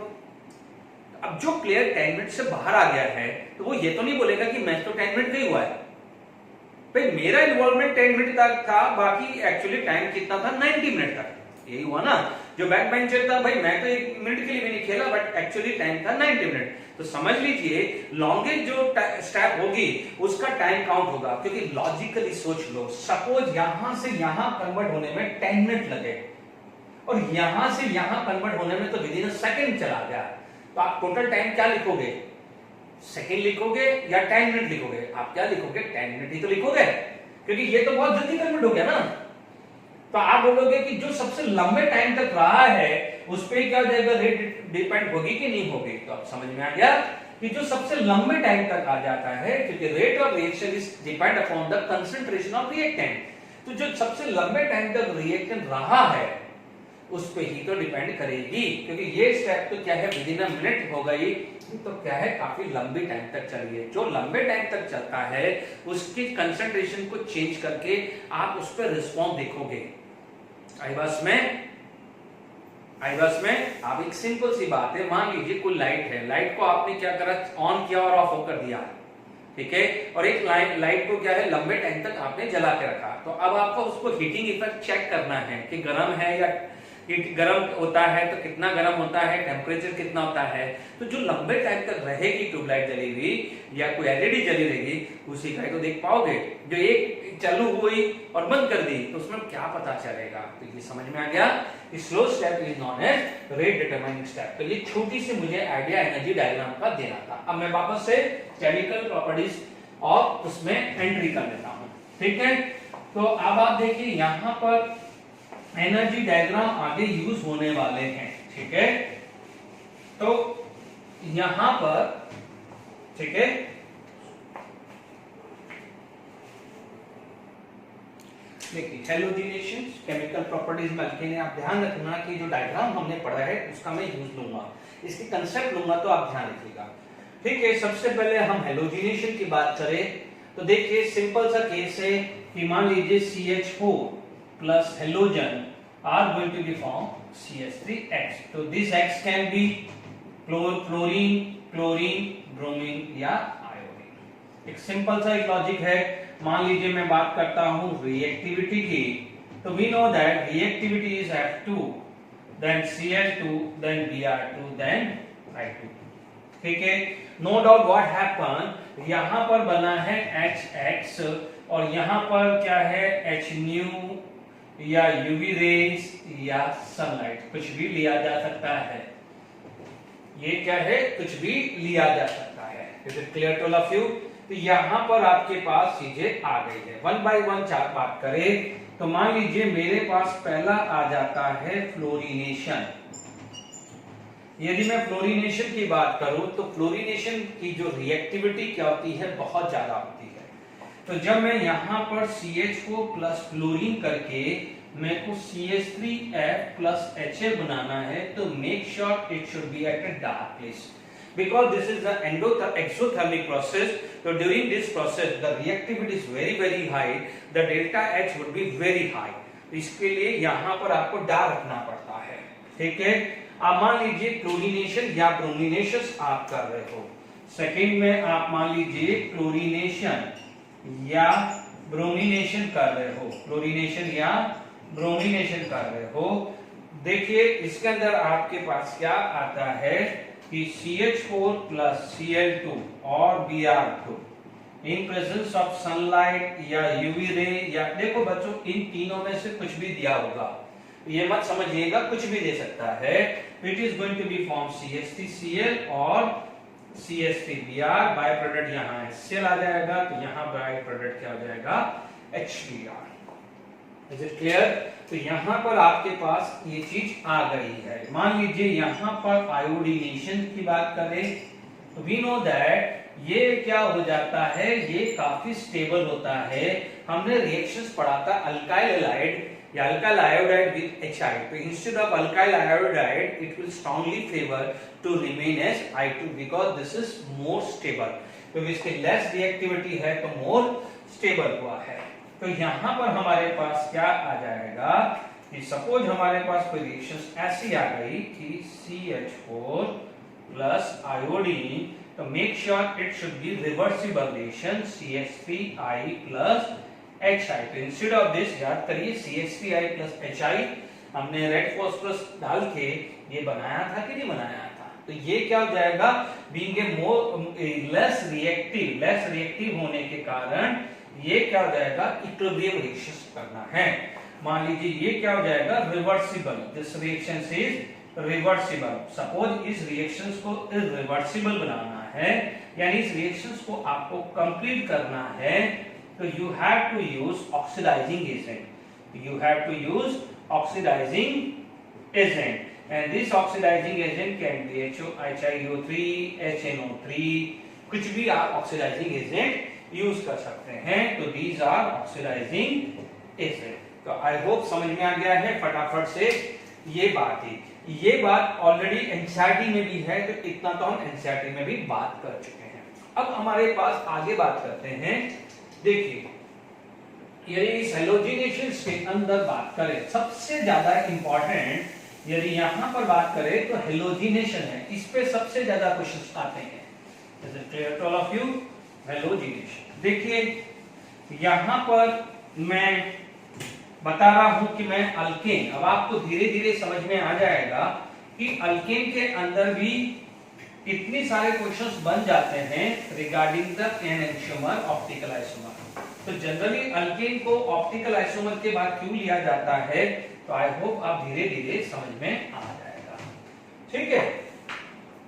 अब जो प्लेयर 10 मिनट से बाहर आ गया है तो वो ये तो नहीं बोलेगा कि मैच तो 10 मिनट का ही हुआ है। भाई मेरा इन्वॉल्वमेंट 10 मिनट तक था, बाकी एक्चुअली टाइम कितना था? 90 मिनट तक। यही हुआ ना। जो बैक बेंचर था, भाई मैं तो 1 मिनट के लिए भी नहीं खेला, बट एक्चुअली टाइम था 90 मिनट। तो समझ लीजिए लॉन्गेस्ट जो स्टेप होगी उसका टाइम काउंट होगा, क्योंकि लॉजिकली सोच लो, सपोज यहां से यहां कन्वर्ट होने में 10 मिनट लगे और यहां से यहां कन्वर्ट होने में तो विद इन अ सेकंड चला गया, तो आप टोटल टाइम क्या लिखोगे? सेकंड लिखोगे या 10 मिनट लिखोगे? आप क्या लिखोगे? 10 मिनट ही तो लिखोगे, क्योंकि ये तो बहुत जल्दी कन्वर्ट हो गया ना। तो आप बोलोगे कि जो सबसे लंबे टाइम तक रहा है उस पे क्या जाएगा? रेट डिपेंड होगी कि नहीं होगी? तो आप समझ में आ गया कि जो सबसे लंबे टाइम तक आ जाता है, क्योंकि rate of reaction is depend upon the concentration of reactant. तो जो सबसे लंबे टाइम तक रिएक्टेंट रहा है उस पे ही तो डिपेंड करेगी, क्योंकि ये स्टेप तो क्या है विद इन अ मिनट हो गई, तो क्या है काफी लंबी टाइम तक चली है। जो लंबे टाइम तक चलता है उसकी कंसंट्रेशन को चेंज करके आप उस पर रिस्पॉन्स देखोगे। आई बस में आप एक सिंपल सी बात है, मान लीजिए कोई लाइट है, लाइट को आपने क्या करा? ऑन किया और ऑफ कर दिया, ठीक है। और एक लाइट को क्या है लंबे टाइम तक आपने जला के रखा। तो अब आपको उसको हीटिंग इफेक्ट चेक करना है कि गर्म है या गर्म होता है तो कितना गर्म होता है, टेम्परेचर कितना होता है। तो जो लंबे टाइम तक रहेगी ट्यूबलाइट जली हुई या कोई एलईडी जली रहेगी, उसी का तो देख पाओगे। जो एक चालू हुई और बंद कर दी तो उसमें क्या पता चलेगा? तो ये समझ में आ गया। Slow step is known as rate determining step. तो ये छोटी सी मुझे आइडिया एनर्जी डायग्राम का देना था। अब मैं वापस से केमिकल प्रॉपर्टीज और उसमें एंट्री कर लेता हूं, ठीक है। तो अब आप देखिए यहां पर एनर्जी डायग्राम आगे यूज होने वाले हैं, ठीक है। तो यहां पर, ठीक है, देखिए हेलोजिनेशन, केमिकल प्रॉपर्टीज में अल्केन, आप ध्यान रखना कि जो डायग्राम हमने पढ़ा है उसका मैं यूज लूंगा, इसकी कंसेप्ट लूंगा, तो आप ध्यान रखिएगा, ठीक है। सबसे पहले हम हेलोजिनेशन की बात करें तो देखिए सिंपल सा केस है कि मान लीजिए CH4 plus halogen are going to be form CH3X। तो this X can be fluorine, chlorine, bromine या आयोडीन। एक सिंपल सा एक लॉजिक है। मान लीजिए मैं बात करता हूं रिएक्टिविटी की, तो we know that reactivity is F2, then Cl2, then Br2, then I2। ठीक है, नो डाउट व्हाट हैपन, यहां पर बना है HX और यहां पर क्या है HNu या यूवी रेज या सनलाइट, कुछ भी लिया जा सकता है। ये क्या है, कुछ भी लिया जा सकता है। Is it clear to all of you? तो यहां पर आपके पास चीजें आ गई है। वन बाय वन चार बात करें तो मान लीजिए मेरे पास पहला आ जाता है फ्लोरीनेशन। यदि मैं फ्लोरीनेशन की बात करूं तो फ्लोरीनेशन की जो रिएक्टिविटी क्या होती है, बहुत ज्यादा होती है। तो जब मैं यहां पर CH को प्लस फ्लोरीन करके मेरे को CH3F प्लस HF बनाना है तो make sure it should be at a dark place because this is the exothermic process. So during this process the reactivity is very high, the delta H would be very high। तो इसके लिए यहाँ पर आपको dark रखना पड़ता है। ठीक है, आप मान लीजिए क्लोरीनेशन या ब्रोमिनेशन आप कर रहे हो, सेकेंड में आप मान लीजिए क्लोरीनेशन या ब्रोमिनेशन कर रहे हो, क्लोरीनेशन या ब्रोमिनेशन कर रहे हो। देखिए इसके अंदर आपके पास क्या आता है कि CH4 प्लस Cl2 और Br2 in presence of sunlight या यूवी रे, या देखो बच्चों इन तीनों में से कुछ भी दिया होगा, ये मत समझिएगा कुछ भी दे सकता है। It is going to be form CH3Cl और CH3Br, बाय प्रोडक्ट यहाँ HCl आ जाएगा, तो यहाँ बाय प्रोडक्ट क्या हो जाएगा, HBr। Is it clear? तो यहाँ पर आपके पास ये चीज आ गई है। मान लीजिए यहाँ पर आयोडीनेशन की बात करें तो वी नो दैट ये क्या हो जाता है, ये काफी स्टेबल होता है। हमने रिएक्शंस पढ़ा था अल्काइल हैलाइड या अल्काइल आयोडाइड विद HI, तो instead of alkyl iodide it will strongly favour to remain as I2 because this is more stable. तो इसकी लेस रिएक्टिविटी है तो मोर स्टेबल हुआ है। तो यहां पर हमारे पास क्या आ जाएगा कि सपोज हमारे पास कोई रिएक्शन ऐसी आ गई कि CH4 प्लस आयोडीन, तो make sure it should be reversible reaction CH3I plus HI। तो इंस्टेड ऑफ दिस याद करिए CH3I प्लस HI हमने रेड फॉस्फोरस डाल के ये बनाया था कि नहीं बनाया था, तो ये क्या हो जाएगा, being a more less reactive होने के कारण ये क्या हो जाएगा, इक्विलिब्रियम रिएक्शन करना है। मान लीजिए ये क्या हो जाएगा, reversible, this reaction is reversible. Suppose इस रिएक्शंस को इरिवर्सिबल बनाना है, यानी इस रिएक्शंस को आपको कंप्लीट करना है, तो you have to use oxidizing agent. You have to use oxidizing agent and this oxidizing agent can be HIO3, HNO3, कुछ भी आप ऑक्सीडाइजिंग एजेंट यूज कर सकते हैं। तो दीज आर ऑक्सीडाइजिंग एजेंट। तो आई होप समझ में आ गया है फटाफट से ये बात ही। ये बात ऑलरेडी एनसीईआरटी में भी है, तो इतना तो हम एनसीईआरटी में भी बात कर चुके हैं। अब हमारे पास आगे बात करते हैं। देखिए यदि इस हेलोजिनेशन के अंदर बात करें, सबसे ज्यादा इंपॉर्टेंट यदि यहां पर बात करें तो हेलोजिनेशन है, इस पे सबसे ज्यादा क्वेश्चंस आते हैं। Is it clear to all of you? Halogenation देखिए यहां पर मैं बता रहा हूं कि मैं अल्केन, अब आपको धीरे धीरे समझ में आ जाएगा कि अल्केन के अंदर भी इतने सारे क्वेश्चंस बन जाते हैं रिगार्डिंग द एनेंटियोमर ऑप्टिकल आइसोमर। तो जनरली अल्केन को ऑप्टिकल आइसोमर के बाद क्यों लिया जाता है, तो आई होप आप धीरे धीरे समझ में आ जाएगा। ठीक है,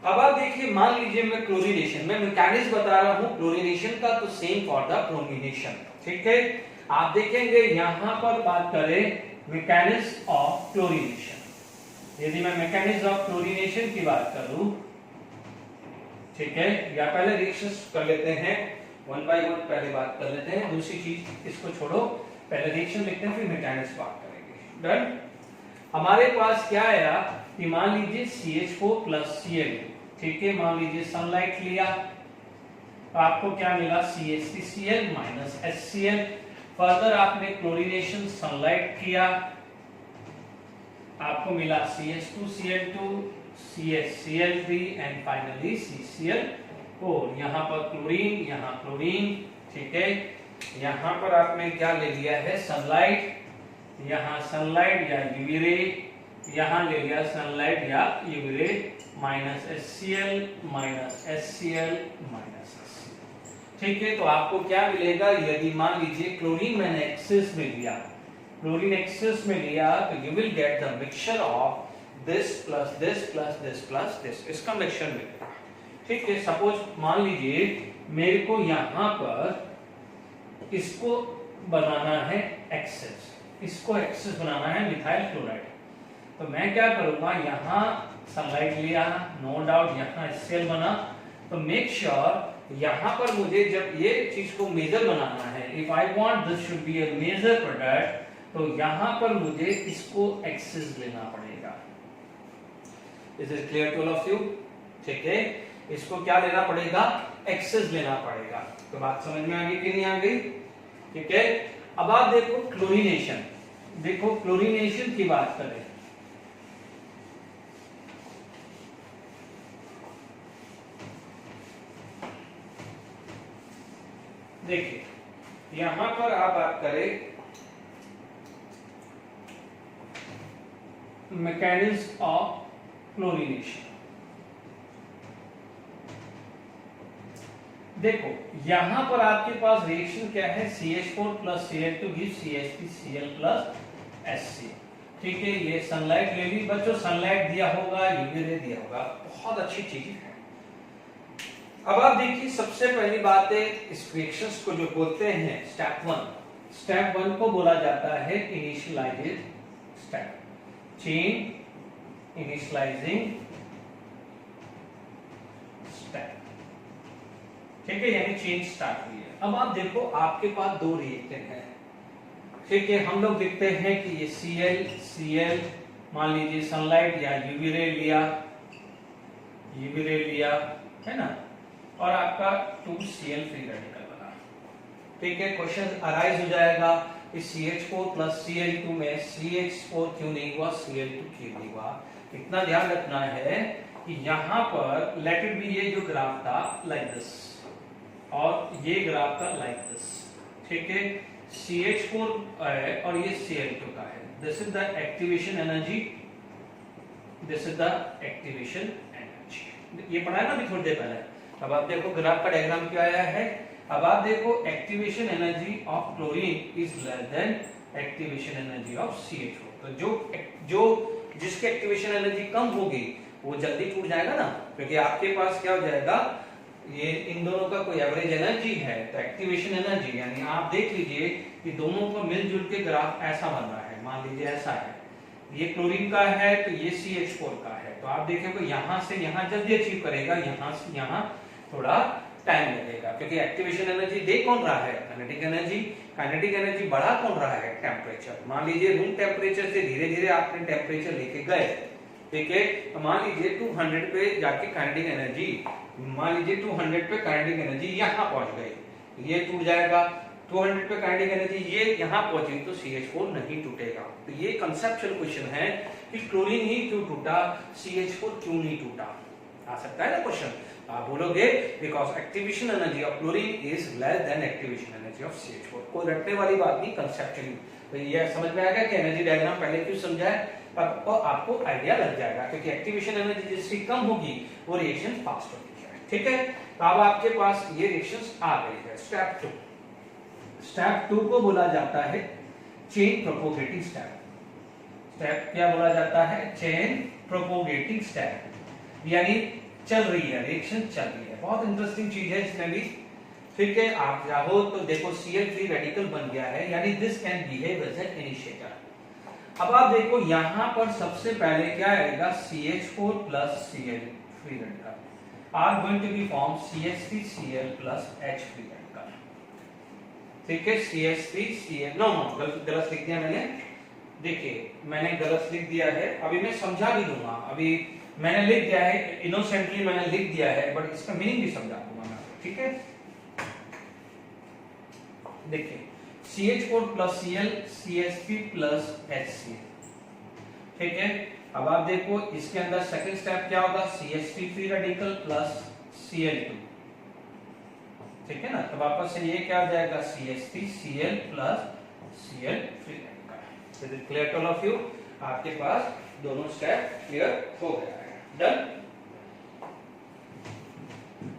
अब आप देखिए मान लीजिए मैं क्लोरीनेशन में मैकेनिज्म बता रहा हूं क्लोरीनेशन का, तो सेम फॉर द ब्रोमिनेशन। ठीक है, आप देखेंगे यहां पर बात करें मैकेनिज्म ऑफ क्लोरीनेशन। यदि मैं मैकेनिज्म ऑफ क्लोरीनेशन की बात करूं, ठीक है, या पहले रिएक्शंस कर लेते हैं, वन बाय वन पहले बात कर लेते हैं। दूसरी चीज इसको छोड़ो, पहले रिएक्शन लिखते हैं फिर मैकेनिज्म बात करेंगे। डन? हमारे पास क्या आया कि मान लीजिए CH4 प्लस Cl, ठीक है, मान लीजिए सनलाइट लिया, तो आपको क्या मिला, CH3Cl माइनस HCl। फर्दर आपने क्लोरीनेशन सनलाइट किया, आपको मिला CH2Cl2, CHCl3 and finally CCl4। यहाँ पर क्लोरीन, यहाँ क्लोरीन, ठीक है। यहाँ पर आपने क्या ले लिया है, सनलाइट, यहाँ सनलाइट या यूवी रे, यहां ले लिया सनलाइट या UV ray minus HCl minus HCl minus HCl। ठीक है, तो आपको क्या मिलेगा? यदि मान लीजिए क्लोरीन मैंने एक्सेस में लिया, क्लोरीन एक्सेस में लिया, तो you will get the mixture of this plus this plus this plus this, इसका मिक्सचर मिलेगा। ठीक है, सपोज मान लीजिए मेरे को यहां पर इसको बनाना है एक्सेस, इसको एक्सेस बनाना है मिथाइल क्लोराइड, तो मैं क्या करूंगा? यहां सनलाइट लिया, नो डाउट यहां HCl बना, तो मेक श्योर यहां पर मुझे जब ये चीज को मेजर बनाना है, if I want this should be a major product, तो यहां पर मुझे इसको एक्सेस लेना पड़ेगा। Is it clear to all of you? ठीक है, इसको क्या लेना पड़ेगा? एक्सेस लेना पड़ेगा। तो बात समझ में आ गई कि नहीं आ गई? ठीक है, अब आप देखो क्लोरीनेशन, देखो क्लोरीनेशन की बात करें, देखिए यहां पर आप बात करें मैकेनिज्म ऑफ क्लोरीनेशन। देखो यहां पर आपके पास रिएक्शन क्या है? CH4 plus Cl2 gives CH3Cl plus HC। ठीक है, ये सनलाइट ले ली बच्चों, सनलाइट दिया होगा, यूवी रे दिया होगा, बहुत अच्छी चीज है। अब आप देखिए सबसे पहली बात है, इस रिएक्शंस को जो बोलते हैं स्टेप 1, स्टेप 1 को बोला जाता है इनिशियलाइजेज स्टेप, चेन इनिशियलाइजिंग स्टेप। ठीक है, यानी चेन स्टार्ट हुई है। अब आप देखो आपके पास दो रिएक्टेंट है, ठीक है, हम लोग देखते हैं कि ये Cl मान लीजिए सनलाइट या यूवी रे लिया, यूवी रे लिया है ना, और आपका 2Cl फ्री रेडिकल बना। ठीक है, क्वेश्चन अराइज हो जाएगा इस CH4 प्लस Cl2 में CH4 क्यों नहीं हुआ, Cl2 क्यों नहीं हुआ। इतना ध्यान रखना है कि यहाँ पर लेट इट बी, ये जो ग्राफ था लाइक दिस और ये ग्राफ था लाइक दिस। ठीक है, CH4 है और ये Cl2 का है, this is the activation energy, this is the activation energy. ये पढ़ा है ना अभी थोड़ी देर पहले। अब आप देखो ग्राफ का डायग्राम क्या आया है, अब आप देखो activation energy of chlorine is less than activation energy of CH4। तो जो जिसकी एक्टिवेशन एनर्जी कम होगी वो जल्दी टूट जाएगा ना, क्योंकि आपके पास क्या हो जाएगा, ये इन दोनों का कोई एवरेज एनर्जी है, तो एक्टिवेशन एनर्जी यानी आप देख लीजिए कि दोनों को मिलजुल के ग्राफ ऐसा बन रहा है, मान लीजिए ऐसा है, ये क्लोरीन का है तो ये CH4 का है, तो आप देखोगे यहां से यहां जल्दी अचीव करेगा, यहां से यहां थोड़ा टाइम लगेगा, क्योंकि एक्टिवेशन एनर्जी दे कौन रहा है, काइनेटिक एनर्जी। काइनेटिक एनर्जी बढ़ा कौन रहा है, टेम्परेचर। मान लीजिए रूम टेम्परेचर से धीरे धीरे आपने टेम्परेचर लेके गए, ठीक है, तो मान लीजिए 200 पे जाके काइनेटिक एनर्जी, मान लीजिए 200 पे काइनेटिक एनर्जी यहां पहुंच गई, ये टूट जाएगा। 200 पे काइनेटिक एनर्जी ये यहां पहुंची तो CH4 नहीं टूटेगा। तो ये कंसेप्चुअल क्वेश्चन है कि क्लोरीन ही क्यों टूटा, CH4 क्यों नहीं टूटा, आ सकता है ना क्वेश्चन। आप बोलोगे because activation energy of chlorine is less than activation energy of CH4। कोई रटने वाली बात नहीं, कंसेप्चुअली। तो ये समझ में आएगा कि एनर्जी डायग्राम पहले क्यों समझाया, और आपको आइडिया लग जाएगा, क्योंकि एक्टिवेशन एनर्जी जिसकी कम होगी वो रिएक्शन फास्ट होगी। ठीक है, तो अब आपके पास ये रिएक्शंस आ गई है। स्टेप 2, स्टेप 2 को बोला जाता है चेन प्रोपोगेटिंग स्टेप। स्टेप क्या बोला जाता है, चेन प्रोपोगेटिंग स्टेप, यानी चल रही है, रिएक्शन चल रही है। बहुत इंटरेस्टिंग चीज है इसमें भी। ठीक है, आप चाहो तो देखो Cl फ्री रेडिकल बन गया है, यानी this can behave as an initiator. अब आप देखो यहां पर सबसे पहले क्या आएगा, CH4 plus Cl free radical are going to be formed CH3Cl plus H free radical। ठीक है, CH3Cl, नो गलत लिख दिया मैंने, देखिए मैंने गलत लिख दिया है, अभी मैं समझा भी दूंगा। अभी मैंने लिख दिया है, इनोसेंटली मैंने लिख दिया है, बट इसका मीनिंग भी समझा दूंगा मैं। ठीक है, देखिए CH4 plus Cl CH3 plus HCl। ठीक है, अब आप देखो इसके अंदर सेकंड स्टेप क्या होगा, CH3 free radical plus Cl2। ठीक है ना, तो वापस से ये क्या हो जाएगा, CH3Cl plus Cl free radical. Is it clear to all of you? आपके पास दोनों स्टेप क्लियर हो गया है, डन।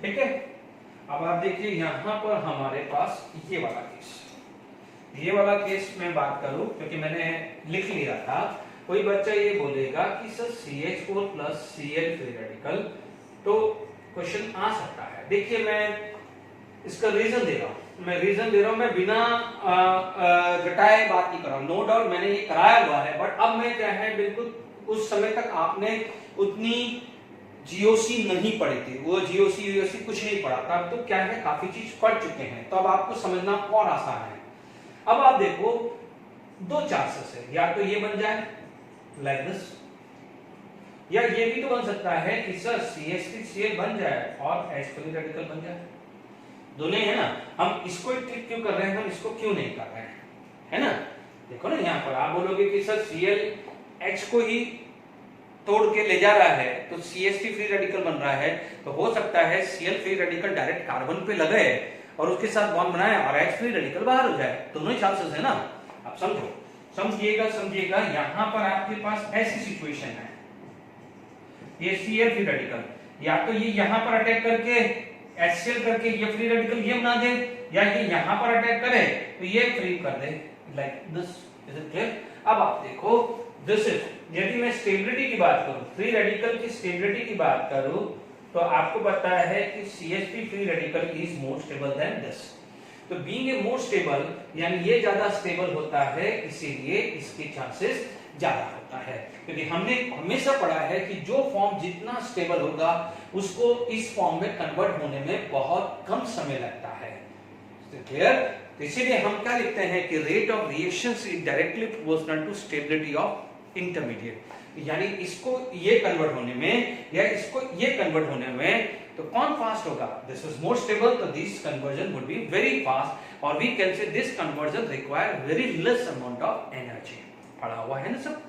ठीक है, अब आप देखिए यहां पर हमारे पास ये वाला केस मैं बात करूं क्योंकि मैंने लिख लिया था। कोई बच्चा ये बोलेगा कि sir CH4 plus Cl free radical, तो क्वेश्चन आ सकता है। देखिए मैं इसका रीजन दे रहा हूं, मैं बिना घटाए बात नहीं कर रहा हूं। नो डाउट मैंने ये कराया हुआ है, बट अब मैं क्या है, बिल्कुल उस समय तक आपने उतनी जीओसी नहीं पढ़ी थी, वो जीओसी कुछ नहीं पढ़ा था। अब तो क्या है, काफी चीज पढ़ चुके हैं, तो अब आपको समझना और आसान है। अब आप देखो दो चांसेस है, या तो ये बन जाए लाइक दिस, या ये भी तो बन सकता है कि सर CH3Cl बन जाए और H फ्री रेडिकल बन जाए। दोनों है ना, हम इसको ट्रिक क्यों कर रहे हैं, हम इसको क्यों नहीं कर रहे हैं, है ना। देखो ना यहाँ पर आप बोलोगे कि सर Cl H को ही तोड़ के ले जा रहा है तो CH3 फ्री रेडिकल बन रहा है, तो हो सकता है Cl free radical direct carbon पे लगे और उसके साथ बॉन्ड बनाए और H फ्री रेडिकल बाहर हो जाए। दोनों ही चांसेस है ना। आप समझिएगा यहाँ पर आपके पास ऐसी सिचुएशन है, ये Cl फ्री रेडिकल या तो ये यहाँ पर अटैक करके HCl करके ये फ्री रेडिकल ये बना दे, या ये यहाँ पर अटैक करे तो ये फ्री कर दे, like this. Is it clear? अब आप देखो दिस इज, यदि मैं स्टेबिलिटी की बात करूं, फ्री रेडिकल की स्टेबिलिटी की बात करूं, तो आपको पता है कि CH3 free radical is more stable then this. तो बीइंग ए मोर स्टेबल यानी ये ज्यादा स्टेबल होता है, इसीलिए इसके चांसेस ज्यादा होता है। क्योंकि हमने हमेशा पढ़ा है कि जो फॉर्म जितना स्टेबल होगा उसको इस फॉर्म में कन्वर्ट होने में बहुत कम समय लगता है। क्लियर? तो इसीलिए हम क्या लिखते हैं कि rate of reactions is directly proportional to stability of intermediate, यानी इसको ये कन्वर्ट होने में या इसको ये कन्वर्ट होने में तो कौन फास्ट होगा, दिस इज मोर स्टेबल, तो this conversion would be very fast, और we can say this conversion require very less amount of energy. पढ़ा हुआ है ना सब।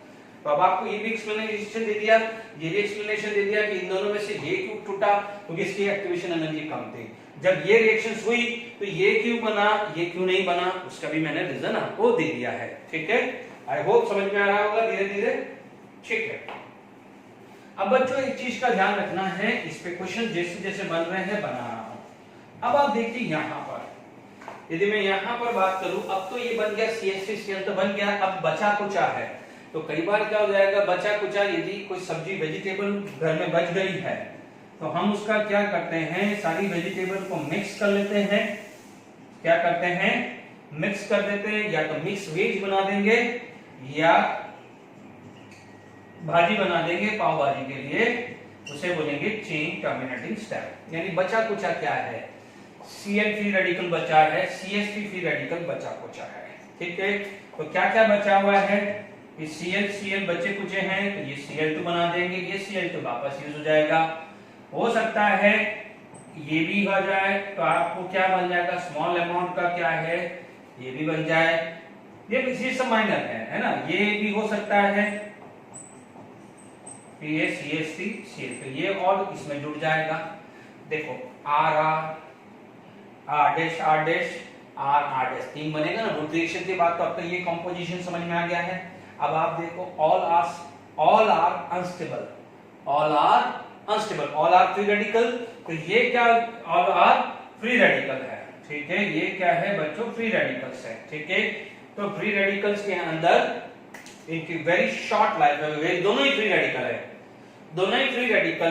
तो अब आपको ये भी एक्सप्लेनेशन दे दिया, ये भी एक्सप्लेनेशन दे दिया कि इन दोनों में से ये क्यों टूटा, क्योंकि इसकी एक्टिवेशन एनर्जी कम थी। जब ये रिएक्शंस हुई तो ये क्यों बना, ये क्यों नहीं बना, उसका भी मैंने रीजन आपको दे दिया है। ठीक है, आई होप समझ में आ रहा होगा धीरे धीरे। ठीक है, अब बच्चों एक चीज का ध्यान रखना है, इस पे क्वेश्चन जैसे जैसे बन रहे हैं बना रहा हूं। अब आप देखिए यहाँ पर, यदि मैं यहाँ पर बात करूं, अब तो ये बन गया CH3Cl तो बन गया, अब बचा कुचा है। तो कई बार क्या हो जाएगा, बचा कुचा यदि कोई सब्जी वेजिटेबल घर में बच गई है तो हम उसका क्या करते हैं, सारी वेजिटेबल को मिक्स कर लेते हैं। क्या करते हैं, मिक्स कर देते हैं, या तो मिक्स वेज बना देंगे या भाजी बना देंगे पाव भाजी के लिए, उसे बोलेंगे चेन टर्मिनेटिंग स्टेप। यानी बचा कुचा क्या है, Cl फ्री रेडिकल बचा है, CH3 फ्री रेडिकल बचा कुचा है। ठीक है, तो क्या क्या बचा हुआ है, ये Cl बचे कुचे हैं, तो ये Cl2 बना देंगे, ये Cl2 वापस यूज हो जाएगा। हो सकता है ये भी हो जाए, तो आपको क्या बन जाएगा, स्मॉल अमाउंट का क्या है, ये भी बन जाए, ये चीज सब माइनर है ना, ये भी हो सकता है, ये CH3Cl, तो ये और इसमें जुड़ जाएगा। देखो R तीन बनेगा ना, रूट रिएक्शन के बाद तो अब तक ये कंपोजिशन समझ में आ गया है। अब आप देखो all are unstable, all are free radical, तो ये क्या ऑल आर फ्री रेडिकल है। ठीक है, ये क्या है बच्चों, फ्री रेडिकल्स है। ठीक है, तो फ्री रेडिकल्स के अंदर इनकी वेरी शॉर्ट लाइफ है, दोनों ही फ्री रेडिकल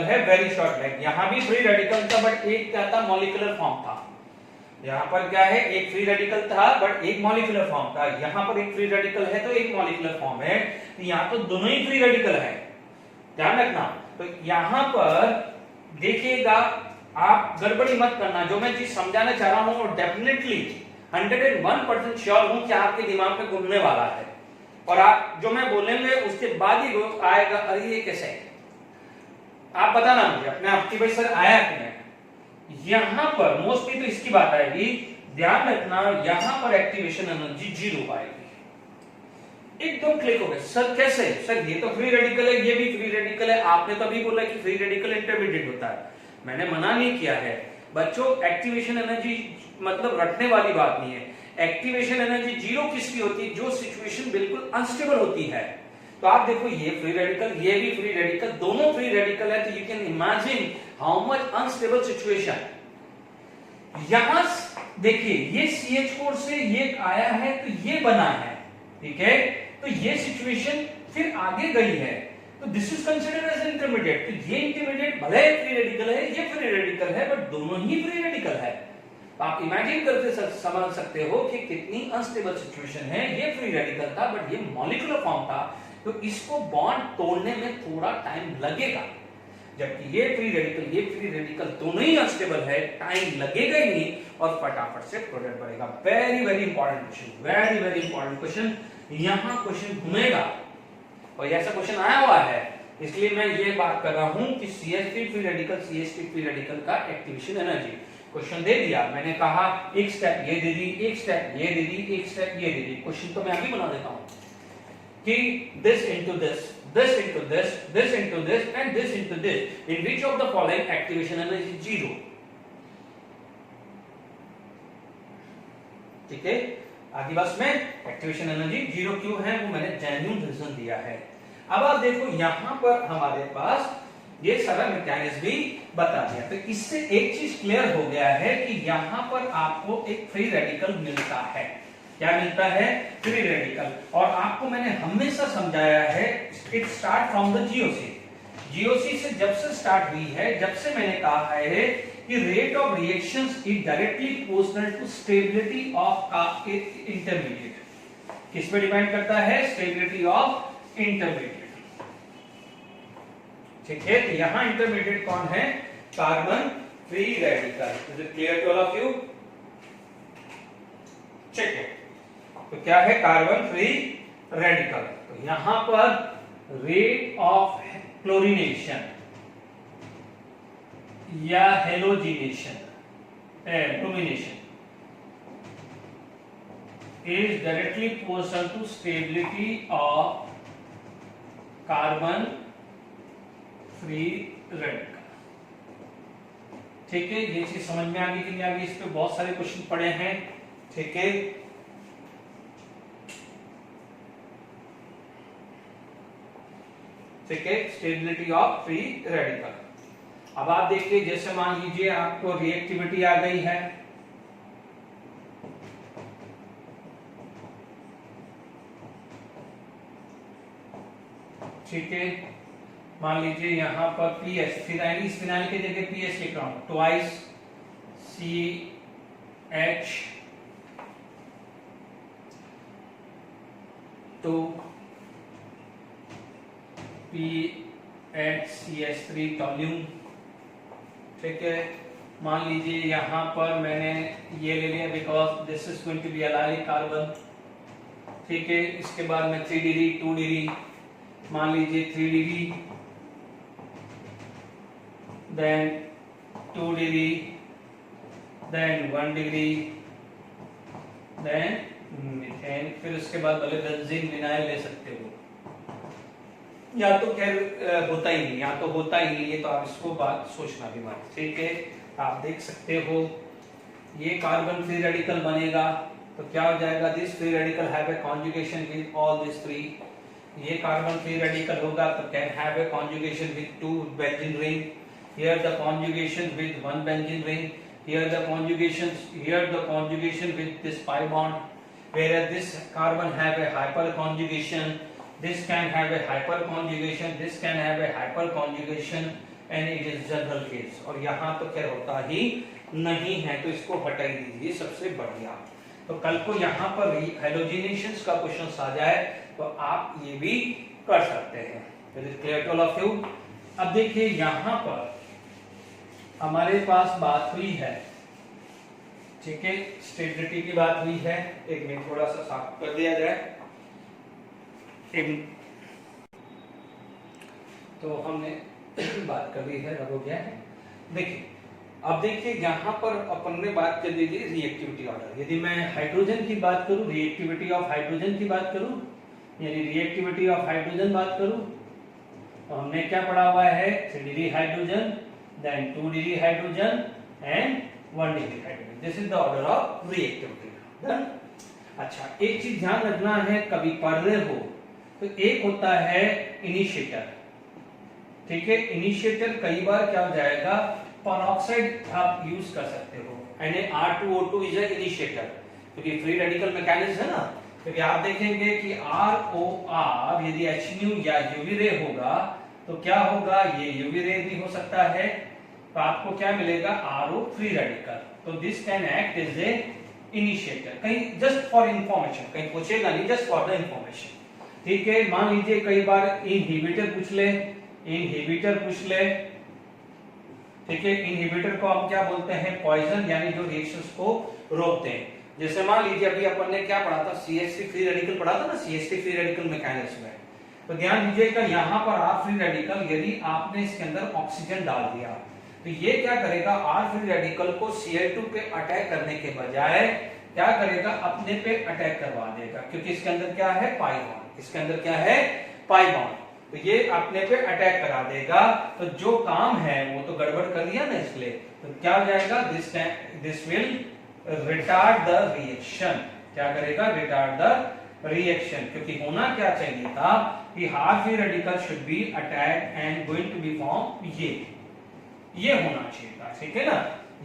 है, वेरी शॉर्ट लाइफ। यहां भी फ्री रेडिकल था, बट एक क्या था, मॉलिक्यूलर फॉर्म था। यहाँ पर क्या है, एक फ्री रेडिकल था बट एक मॉलिक्यूलर फॉर्म था। यहाँ पर एक फ्री रेडिकल है तो एक मॉलिक्यूलर फॉर्म है, तो यहाँ तो दोनों ही फ्री रेडिकल है, ध्यान रखना। तो यहाँ पर देखिएगा, आप गड़बड़ी मत करना, जो मैं चीज समझाना चाह रहा हूँ डेफिनेटली 101% श्योर हूं कि आपके दिमाग में घूमने वाला है, और आप जो मैं बोलेंगे उसके बाद ही आएगा, अरे ये कैसे है, आप बताना मुझे अपने आप की, भाई सर आया कि नहीं। यहां पर मोस्टली तो इसकी बात आएगी, ध्यान रखना, यहां पर एक्टिवेशन एनर्जी 0 आएगी। एकदम क्लिक हो गया, सर कैसे, सर ये तो फ्री रेडिकल है, ये भी फ्री रेडिकल है, आपने तो अभी बोला कि फ्री रेडिकल इंटरमीडिएट होता है, मैंने मना नहीं किया है बच्चों। एक्टिवेशन एनर्जी मतलब रटने वाली बात नहीं है। एक्टिवेशन एनर्जी 0 किसकी होती है, जो सिचुएशन बिल्कुल अनस्टेबल होती है। तो तो आप देखो ये फ्री रेडिकल, ये भी फ्री रेडिकल, दोनों फ्री रेडिकल है, तो you can imagine how much unstable situation. यहां देखिए ये CH4 से ये आया है तो ये बना है, ठीक है, तो ये सिचुएशन फिर आगे गई है, तो this is considered as intermediate. तो ये इंटरमीडिएट भले फ्री रेडिकल है, ये फ्री रेडिकल है, बट दोनों ही फ्री रेडिकल है। तो आप इमेजिन करके समझ सकते हो कि कितनी अनस्टेबल सिचुएशन है। ये फ्री रेडिकल था बट ये मॉलिक्यूलर फॉर्म था, तो इसको बॉन्ड तोड़ने में थोड़ा टाइम लगेगा, जबकि ये फ्री रेडिकल दोनों ही अनस्टेबल है, टाइम लगेगा ही नहीं और फटाफट से प्रोडक्ट बनेगा। Very very important question, very very important question. यहां क्वेश्चन घूमेगा और ऐसा क्वेश्चन आया हुआ है, इसलिए मैं ये बात कर रहा हूं कि CH3 free radical, CH3 free radical का एक्टिवेशन एनर्जी क्वेश्चन दे दिया। मैंने कहा एक स्टेप ये दे दी, एक स्टेप ये दे दी, एक स्टेप ये दे दी। क्वेश्चन तो मैं अभी बना देता हूं कि this into this, this into this, this into this and this into this, in which of the following activation energy is 0। ठीक है, आगे बस में एक्टिवेशन एनर्जी 0 क्यों है वो मैंने जेन्युइन रीजन दिया है। अब आप देखो यहां पर हमारे पास ये सारा मैकेनिज्म भी बता दिया, तो इससे एक चीज क्लियर हो गया है कि यहां पर आपको एक फ्री रेडिकल मिलता है। क्या मिलता है? Free radical. और आपको मैंने हमेशा समझाया है it start from the GOC. GOC से जब से स्टार्ट हुई है, जब से मैंने कहा है कि rate of reactions is directly proportional to stability of intermediate. किस पे डिपेंड करता है? Stability of intermediate. ठीक है, तो यहां इंटरमीडिएट कौन है? Carbon free radical. Is it clear to all of you? Check है, तो क्या है? Carbon free radical. तो यहां पर रेट ऑफ क्लोरीनेशन या halogenation bromination is directly proportional to stability of carbon free radical। ठीक है, ये चीज समझ में आ गई कि नहीं आ गई? इस पे बहुत सारे क्वेश्चन पड़े हैं। ठीक है, ठीक है, स्टेबिलिटी ऑफ फ्री रेडिकल। अब आप देखिए, जैसे मान लीजिए आपको रिएक्टिविटी आ गई है, ठीक है, मान लीजिए यहां पर पीएच, फिनाइल, इस फिनाइल की जगह पीएच लिख रहा हूं, ट्वाइस CH 2 PHCH3 टॉल्यूम। ठीक है, मान लीजिए यहां पर मैंने ये ले लिया because this is going to be allylic carbon. ठीक है, इसके बाद में 3 डिग्री 2 डिग्री, मान लीजिए 3 degree, then 2 degree, then 1 degree, then methane. फिर उसके बाद भले बेंजीन विनाइल ले सकते हो, या तो खैर होता ही नहीं, या तो होता ही नहीं, ये तो आप इसको बात सोचना भी मत। ठीक है, आप देख सकते हो ये कार्बन फ्री रेडिकल बनेगा तो क्या हो जाएगा? This free radical have a conjugation with all this 3। ये कार्बन फ्री रेडिकल होगा तो can have a conjugation with 2 benzene ring, here the conjugation with 1 benzene ring, here the conjugation with this pi bond, whereas this carbon have a hyperconjugation, this can have a hyperconjugation, this can have a hyperconjugation and it is general case। और यहाँ तो क्या होता ही नहीं है, तो इसको हटा ही दीजिए, सबसे बढ़िया। तो कल को यहाँ पर हेलोजिनेशंस का क्वेश्चन आ जाए तो आप ये भी कर सकते हैं। Is it clear to all of you? अब देखिए यहाँ पर हमारे पास बात हुई है, ठीक है, स्टेबिलिटी की बात हुई है। एक मिनट थोड़ा सा साफ कर दिया जाए। तो हमने बात कर ली है, अब हो गया है। देखिए, अब देखिए यहाँ पर अपन ने बात कर ली थी रिएक्टिविटी ऑर्डर। यदि मैं हाइड्रोजन की बात करूं, रिएक्टिविटी ऑफ हाइड्रोजन की बात करूं, यानी रिएक्टिविटी ऑफ हाइड्रोजन बात करूं, तो हमने क्या पढ़ा हुआ है? 3 degree hydrogen, then 2 degree hydrogen and 1 degree hydrogen. This is the order of reactivity. Done? अच्छा, एक चीज ध्यान रखना है, कभी पढ़ रहे हो तो एक होता है इनिशिएटर, ठीक है। इनिशिएटर कई बार क्या हो जाएगा, पेरोक्साइड आप यूज कर सकते हो, Na2O2 इज ए इनिशिएटर, क्योंकि फ्री रेडिकल मैकेनिज्म है ना। क्योंकि आप देखेंगे कि ROR यदि HNu या यूवी रे होगा तो क्या होगा, ये यूवी रे भी हो सकता है, तो आपको क्या मिलेगा, RO फ्री रेडिकल। तो this can act as a initiator, कहीं जस्ट फॉर इंफॉर्मेशन, कहीं पूछेगा नहीं, जस्ट फॉर द इंफॉर्मेशन, ठीक है। मान लीजिए कई बार इनहिबिटर पूछ ले, इनहिबिटर पूछ ले, ठीक है। इनहिबिटर को हम क्या बोलते हैं, पॉइजन, यानी जो रिएक्शंस को रोकते हैं। जैसे मान लीजिए अभी अपन ने क्या पढ़ा था, CH3 फ्री रेडिकल पढ़ा था ना, CH3 फ्री रेडिकल मैकेनिज्म में। तो ध्यान दीजिएगा यहाँ पर R फ्री रेडिकल, यदि आपने इसके अंदर ऑक्सीजन डाल दिया तो ये क्या करेगा, R फ्री रेडिकल को Cl2 पे अटैक करने के बजाय क्या करेगा, अपने पे अटैक करवा देगा, क्योंकि इसके अंदर क्या है, पाई बॉन्ड, इसके अंदर क्या है, पाई बॉन्ड। तो ये अपने पे अटैक करा देगा, तो जो काम है वो तो गड़बड़ कर दिया ना, इसलिए तो क्या हो जाएगा, this will retard the reaction, क्या करेगा, रिटार्ड द रिएक्शन। क्योंकि होना क्या चाहिए था कि R free radical should be attack and going to be form ये होना चाहिए था, ठीक है ना,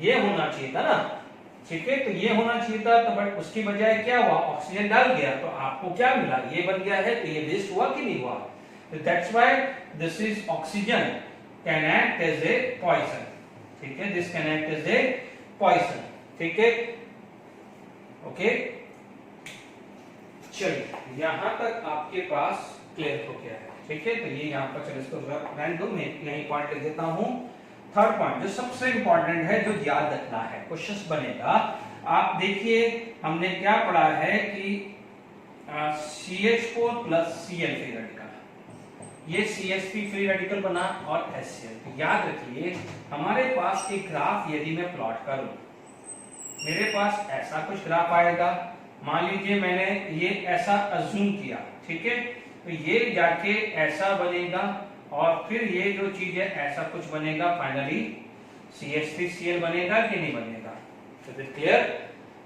ये होना चाहिए था ना, ठीक है। तो ये होना चाहिए था, तो बट उसकी बजाय क्या हुआ, ऑक्सीजन डाल गया, तो आपको क्या मिला, ये बन गया है, तो ये वेस्ट हुआ कि नहीं हुआ। So that's why this is oxygen can act as a poison, ठीक है, this can act as a poison, ठीक है, ओके। चलिए यहां तक आपके पास क्लियर हो गया है, ठीक है। तो ये यहां पर चलो इसको रैंडम में यही पॉइंट लिख देता हूं। थर्ड पॉइंट जो सबसे इंपॉर्टेंट है, जो याद रखना है, क्वेश्चंस बनेगा, आप देखिए हमने क्या पढ़ा है कि CH4 plus Cl free radical, ये CH3 फ्री रेडिकल बना और HCl। तो याद रखिए हमारे पास एक ग्राफ यदि मैं प्लॉट करूं, मेरे पास ऐसा कुछ ग्राफ आएगा, मान लीजिए मैंने ये ऐसा अज्यूम किया, ठीक है। तो ये जाके ऐसा बनेगा और फिर ये जो चीज है ऐसा कुछ बनेगा, फाइनली CH3Cl बनेगा कि नहीं बनेगा। तो इट क्लियर,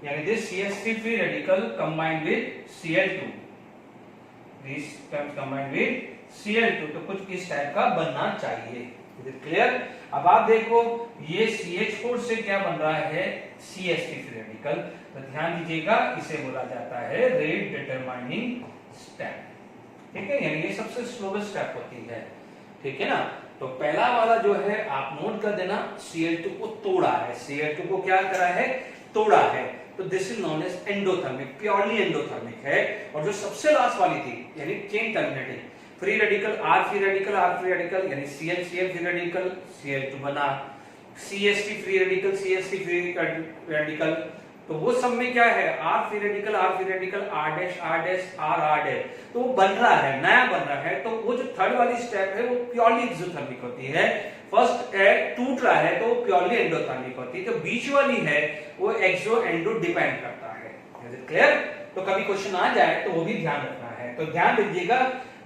यानी this CH3 free radical combined with Cl2, this combined with Cl2, तो कुछ इस टाइप का बनना चाहिए, क्लियर। अब आप देखो ये CH4 से क्या बन रहा है, CH3 फ्री रेडिकल, तो ध्यान दीजिएगा इसे बोला जाता है रेट डिटरमाइनिंग स्टेप, ठीक है, यानी ये सबसे स्लोवेस्ट स्टेप होती है, ठीक है ना। तो पहला वाला जो है आप नोट कर देना, Cl2 को तोड़ा है, Cl2 को क्या करा है, तोड़ा है, तो this is known as endothermic, purely endothermic है। और जो सबसे लास्ट वाली थी यानी chain terminating free radical, R free radical, R free radical, यानी Cl फ्री रेडिकल, Cl2 बना, CH3 free radical, CH3 free radical, तो वो सब में क्या है, R free radical, R free radical, R dash R dash R R dash, तो वो बन रहा है, नया बन रहा है। तो वो जो थर्ड वाली स्टेप है वो प्योरली एक्सोथर्मिक होती है, फर्स्ट टूट रहा है तो प्योरली एंडोथर्मिक होती है, जो बीच वाली है वो एक्सो एंडो डिपेंड करता है, इज इट क्लियर। तो कभी क्वेश्चन आ जाए तो वो भी ध्यान रखना है, तो ध्यान दीजिएगा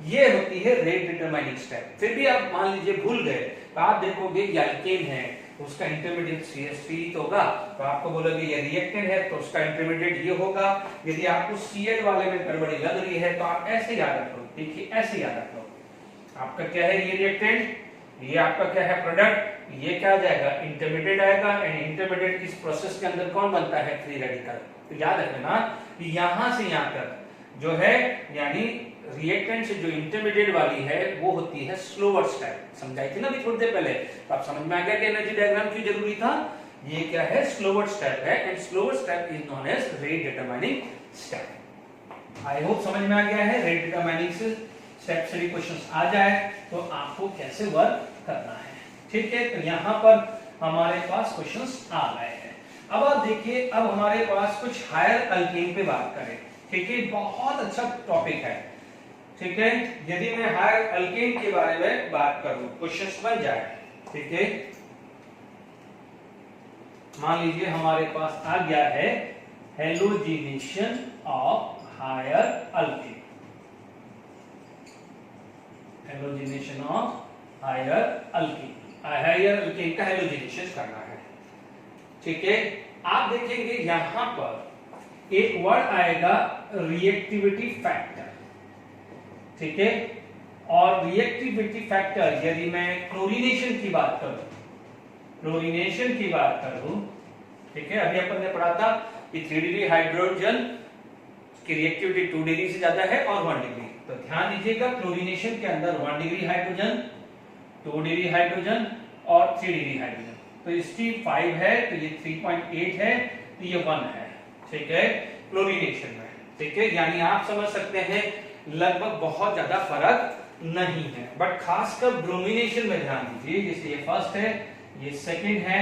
ये होती है रेट डिटरमाइनिंग स्टेप। फिर भी आप मान लीजिए भूल गए तो आप देखोगे ये अल्केन है तो उसका इंटरमीडिएट CH3 तो होगा, तो आपको बोलोगे ये रिएक्टेंट है तो उसका इंटरमीडिएट ये होगा। यदि आपको Cl वाले में गड़बड़ी लग रही है तो आप ऐसे याद रखो, देखिए ऐसे याद रखो, आपका क्या है ये रिएक्टेंट, ये आपका क्या है प्रोडक्ट, ये क्या आ जाएगा इंटरमीडिएट आएगा, एंड इंटरमीडिएट इस प्रोसेस के अंदर कौन बनता है, फ्री रेडिकल। तो याद रखना कि यहां से यहां तक जो है यानी रिएक्टेंट से जो इंटरमीडिएट वाली है वो होती है स्लोअर स्टेप, समझाई थी ना अभी थोड़ी देर पहले, तो आप समझ में आ गया कि एनर्जी डायग्राम क्यों जरूरी था। ये क्या है, स्लोअर स्टेप है, and slower step is known as rate determining step. I hope समझ में आ गया है, रेट डिटरमाइनिंग स्टेप से भी क्वेश्चंस आ जाए तो आपको कैसे वर्क करना है, ठीक है। तो यहाँ पर हमारे पास क्वेश्चंस आ गए हैं। अब आप देखिए, अब हमारे पास कुछ हायर अल्केन पे बात करें, ठीक है, बहुत अच्छा टॉपिक है, ठीक है। यदि मैं हायर अल्केन के बारे में बात करूं, क्वेश्चंस बन जाए, ठीक है। मान लीजिए हमारे पास आ गया है halogenation of higher alkane, halogenation of higher alkane, higher alkane का हेलोजिनेशन करना है, ठीक है। आप देखेंगे यहां पर एक वर्ड आएगा रिएक्टिविटी फैक्टर, ठीक है। और रिएक्टिविटी फैक्टर यदि मैं क्लोरीनेशन की बात करूं, ठीक है, अभी अपन ने पढ़ा था कि 3 डिग्री हाइड्रोजन की रिएक्टिविटी 2 डिग्री से ज्यादा है और 1 डिग्री। तो ध्यान दीजिएगा क्लोरीनेशन के अंदर 1 डिग्री हाइड्रोजन, 2 डिग्री हाइड्रोजन और 3 डिग्री हाइड्रोजन। तो इसकी 5 है तो ये 3.8 है तो ये 1 है, ठीक है, क्लोरीनेशन में, ठीक है। यानी आप समझ सकते हैं लगभग बहुत ज्यादा फर्क नहीं है। बट खासकर ब्रोमिनेशन में ध्यान दीजिए, जैसे ये फर्स्ट है, ये सेकंड है।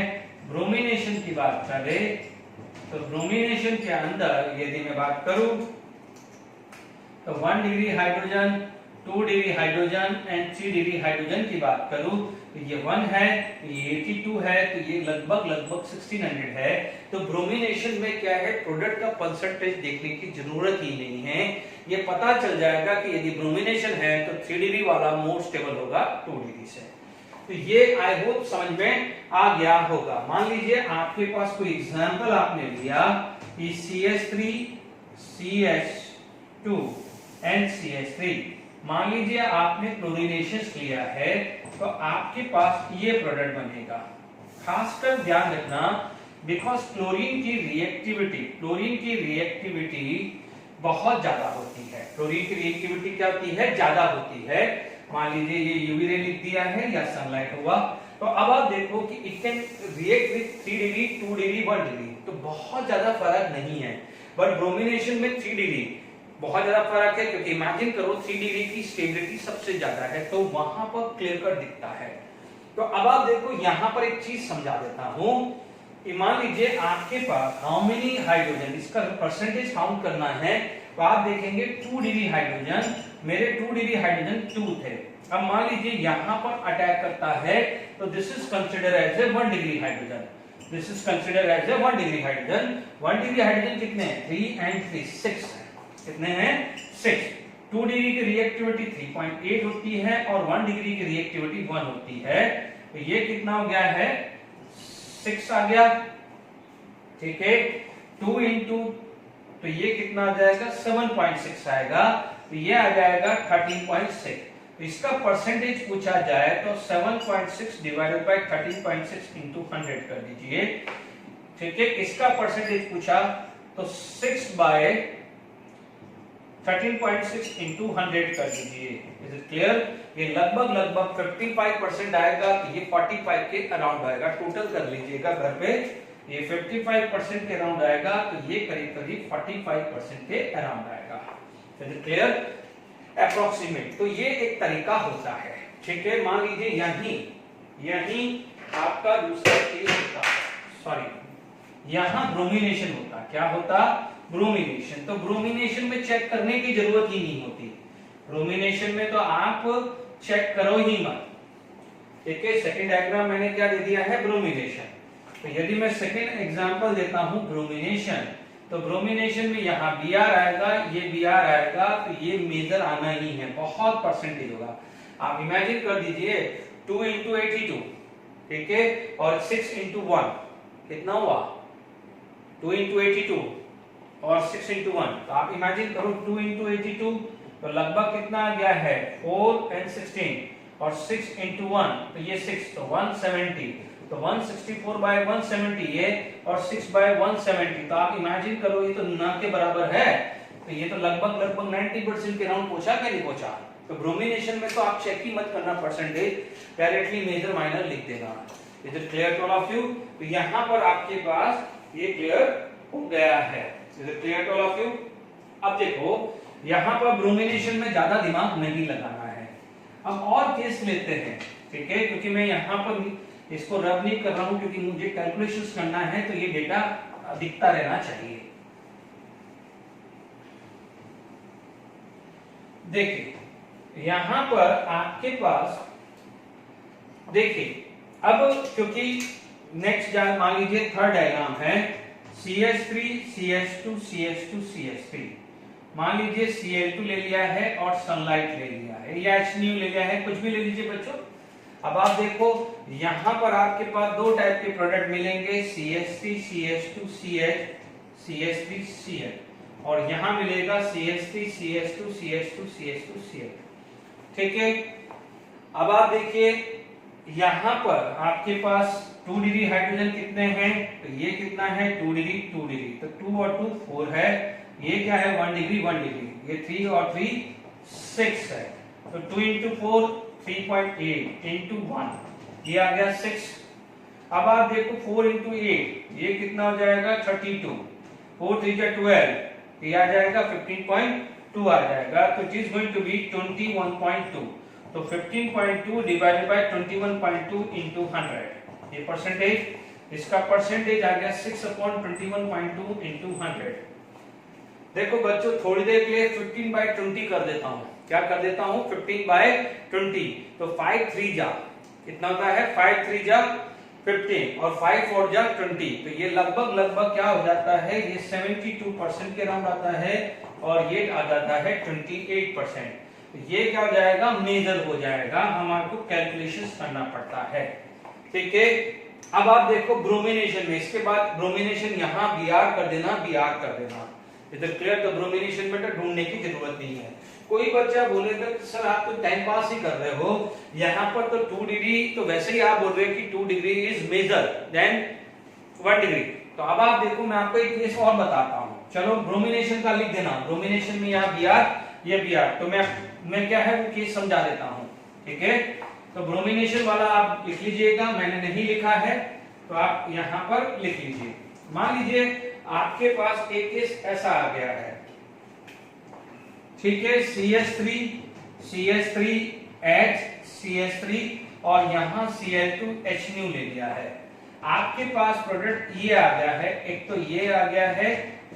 ब्रोमिनेशन की बात करें तो ब्रोमिनेशन के अंदर यदि मैं बात करूं तो 1 degree hydrogen, 2 degree hydrogen and 3 degree hydrogen की बात करूं तो ये 1 है, ये 82 है, तो ये लगभग 1600 है। तो ब्रोमिनेशन में क्या है, प्रोडक्ट का परसेंटेज देखने की जरूरत ही नहीं है, ये पता चल जाएगा कि यदि ब्रोमिनेशन है तो 3 डिग्री वाला मोर स्टेबल होगा 2 डिग्री से। तो ये आई होप समझ में आ गया होगा। मान लीजिए आपके पास कोई एग्जांपल आपने लिया कि CH3, CH2 एंड CH3, मान लीजिए आपने क्लोरीनेशन लिया है तो आपके पास ये प्रोडक्ट बनेगा। खासकर ध्यान रखना, बिकॉज क्लोरीन की रिएक्टिविटी बहुत ज्यादा होती है। क्लोरीन की रिएक्टिविटी क्या होती है, ज्यादा होती है। मान लीजिए ये यूवी रे लिख दिया है या सनलाइट हुआ, तो अब आप देखो कि it can react with 3 degree, 2 degree, 1 degree, तो बहुत ज्यादा फर्क नहीं है। बट ब्रोमिनेशन में 3 डिग्री बहुत ज्यादा फर्क है, क्योंकि इमेजिन करो 3 डिग्री की स्टेबिलिटी सबसे ज्यादा है, तो वहां पर क्लियर कट दिखता है। तो अब आप देखो यहां पर एक चीज समझा देता हूं कि मान लीजिए आपके पास हाउ मेनी हाइड्रोजन, इसका परसेंटेज काउंट करना है, तो आप देखेंगे 2 डिग्री हाइड्रोजन, मेरे 2 डिग्री हाइड्रोजन 2 थे। अब मान लीजिए यहां पर अटैक करता है तो this is consider as a 1 degree hydrogen, this is consider as a 1 degree hydrogen. 1 degree hydrogen कितने हैं, 3 एंड 3 6 है। कितने हैं, 6। 2 डिग्री की रिएक्टिविटी 3.8 होती है और 1 डिग्री की रिएक्टिविटी 1 होती है। तो ये कितना हो गया है, 6 आ गया, ठीक है। 2 इंटू, तो ये कितना आ जाएगा, 7.6 आएगा, तो ये आ जाएगा 13.6। तो इसका परसेंटेज पूछा जाए तो 7.6 डिवाइडेड बाय 13.6 इंटू 100 कर दीजिए, ठीक है। इसका परसेंटेज पूछा तो 6 बाय 13.6 इंटू 100 कर दीजिए। Is it clear? ये लगभग 55% आएगा, तो ये 45 के अराउंड आएगा। टोटल कर लीजिएगा घर पे, ये 55% के अराउंड आएगा, तो ये करीब 45% के अराउंड आएगा। Is it clear? अप्रोक्सीमेट। तो ये एक तरीका होता है, ठीक है। मान लीजिए यहीं आपका दूसरा केस होता, सॉरी यहां ब्रोमिनेशन होता, क्या होता, ब्रोमिनेशन। तो ब्रोमिनेशन में चेक करने की जरूरत ही नहीं होती, ब्रोमिनेशन में तो आप चेक करो ही मत, ठीक है। सेकंड डायग्राम मैंने क्या दे दिया है, ब्रोमिनेशन। तो यदि मैं सेकंड एग्जांपल देता हूं ब्रोमिनेशन, तो ब्रोमिनेशन में यहाँ Br आएगा, ये Br आएगा, तो ये मेजर आना ही है, बहुत परसेंटेज होगा। आप इमेजिन कर दीजिए 2 इंटू 82, ठीक है, और 6 इंटू 1 कितना हुआ, 2 इंटू 82 और 6 इंटू 1, तो आप इमेजिन करो 2 इंटू 82 तो लगभग कितना आ गया है, 4 एंड 16, और 6 इंटू 1 तो ये 6, तो 170, तो 164 बाय 170 ये, और 6 बाय 170, तो आप इमेजिन करो ये तो ना के बराबर है, तो ये तो लगभग 90% के राउंड पहुंचा क्या नहीं पहुंचा। तो ब्रोमिनेशन में तो आप चेक ही मत करना परसेंटेज, डायरेक्टली मेजर माइनर लिख देना। Is it clear to all of you? तो यहां पर आपके पास ये क्लियर हो गया है। Is it clear to all of you? अब देखो यहां पर ब्रोमिनेशन में ज्यादा दिमाग नहीं लगाना है। अब और केस लेते हैं, ठीक है, क्योंकि मैं यहां पर इसको रब नहीं कर रहा हूं, क्योंकि मुझे कैलकुलेशंस करना है, तो ये डेटा दिखता रहना चाहिए। देखिए यहां पर आपके पास, देखिए अब क्योंकि नेक्स्ट मान लीजिए थर्ड डायग्राम है CH3 CH2 CH2 CH3। मान लीजिए Cl2 ले लिया है और सनलाइट ले लिया है, या HNu ले लिया है, कुछ भी ले लीजिए बच्चों। अब आप देखो यहां पर आपके पास दो टाइप के प्रोडक्ट मिलेंगे, CH3 CH2 CH, CH3 CH, और यहां मिलेगा CH3 CH2 CH2 CH2 CH2। ठीक है, अब आप देखिए यहां पर आपके पास 2 डिग्री हाइड्रोजन कितने हैं, तो ये कितना है 2 डिग्री 2 डिग्री, तो 2 और 2 4 है, ये क्या है 1 डिग्री 1 डिग्री, ये 3 और 3 6 है, तो 2 into 4 3.8 into 1 ये आ गया 6। अब आप देखो 4 into 8 ये कितना हो जाएगा 32, 4 3 जा 12, ये आ जाएगा 15.2 आ जाएगा, तो it is going to be 21.2, तो 15.2 डिवाइडेड बाय 21.2 into 100, ये परसेंटेज, इसका परसेंटेज आ गया 6/21.2 into 100। देखो बच्चों थोड़ी देर के लिए 15/20 कर देता हूं, क्या कर देता हूं 15/20, तो 5 3 जा कितना होता है 5 3 जा 15 और 5 4 जा 20, तो ये लगभग क्या हो जाता है, ये 72% के राउंड आता है और ये आ जाता है 28%। तो ये क्या हो जाएगा मेजर हो जाएगा, हमारे को कैलकुलेशंस करना पड़ता है। ठीक है, अब आप देखो ब्रोमिनेशन में, इसके बाद ब्रोमिनेशन यहाँ Br कर देना, Br कर देना, इधर क्लियर, तो ब्रोमिनेशन में तो ढूंढने की जरूरत नहीं है। कोई बच्चा बोलेगा कि सर आप तो टाइम पास ही कर रहे हो, यहाँ पर तो 2 डिग्री, तो वैसे ही आप बोल रहे हैं कि 2 degree is major then 1 degree, तो अब आप देखो मैं आपको एक केस और बताता हूँ। चलो ब्रोमिनेशन का लिख देना, ब्रोमिनेशन में यहाँ Br ये Br, तो मैं क्या है वो केस समझा देता हूँ। ठीक है, तो ब्रोमिनेशन वाला आप लिख लीजिएगा, मैंने नहीं लिखा है तो आप यहाँ पर लिख लीजिए। मान लीजिए आपके पास एक केस ऐसा आ गया है, ठीक है, CH3 CH3H CH3 और यहाँ Cl2H ले लिया है, आपके पास प्रोडक्ट ये आ गया है, एक तो ये आ गया है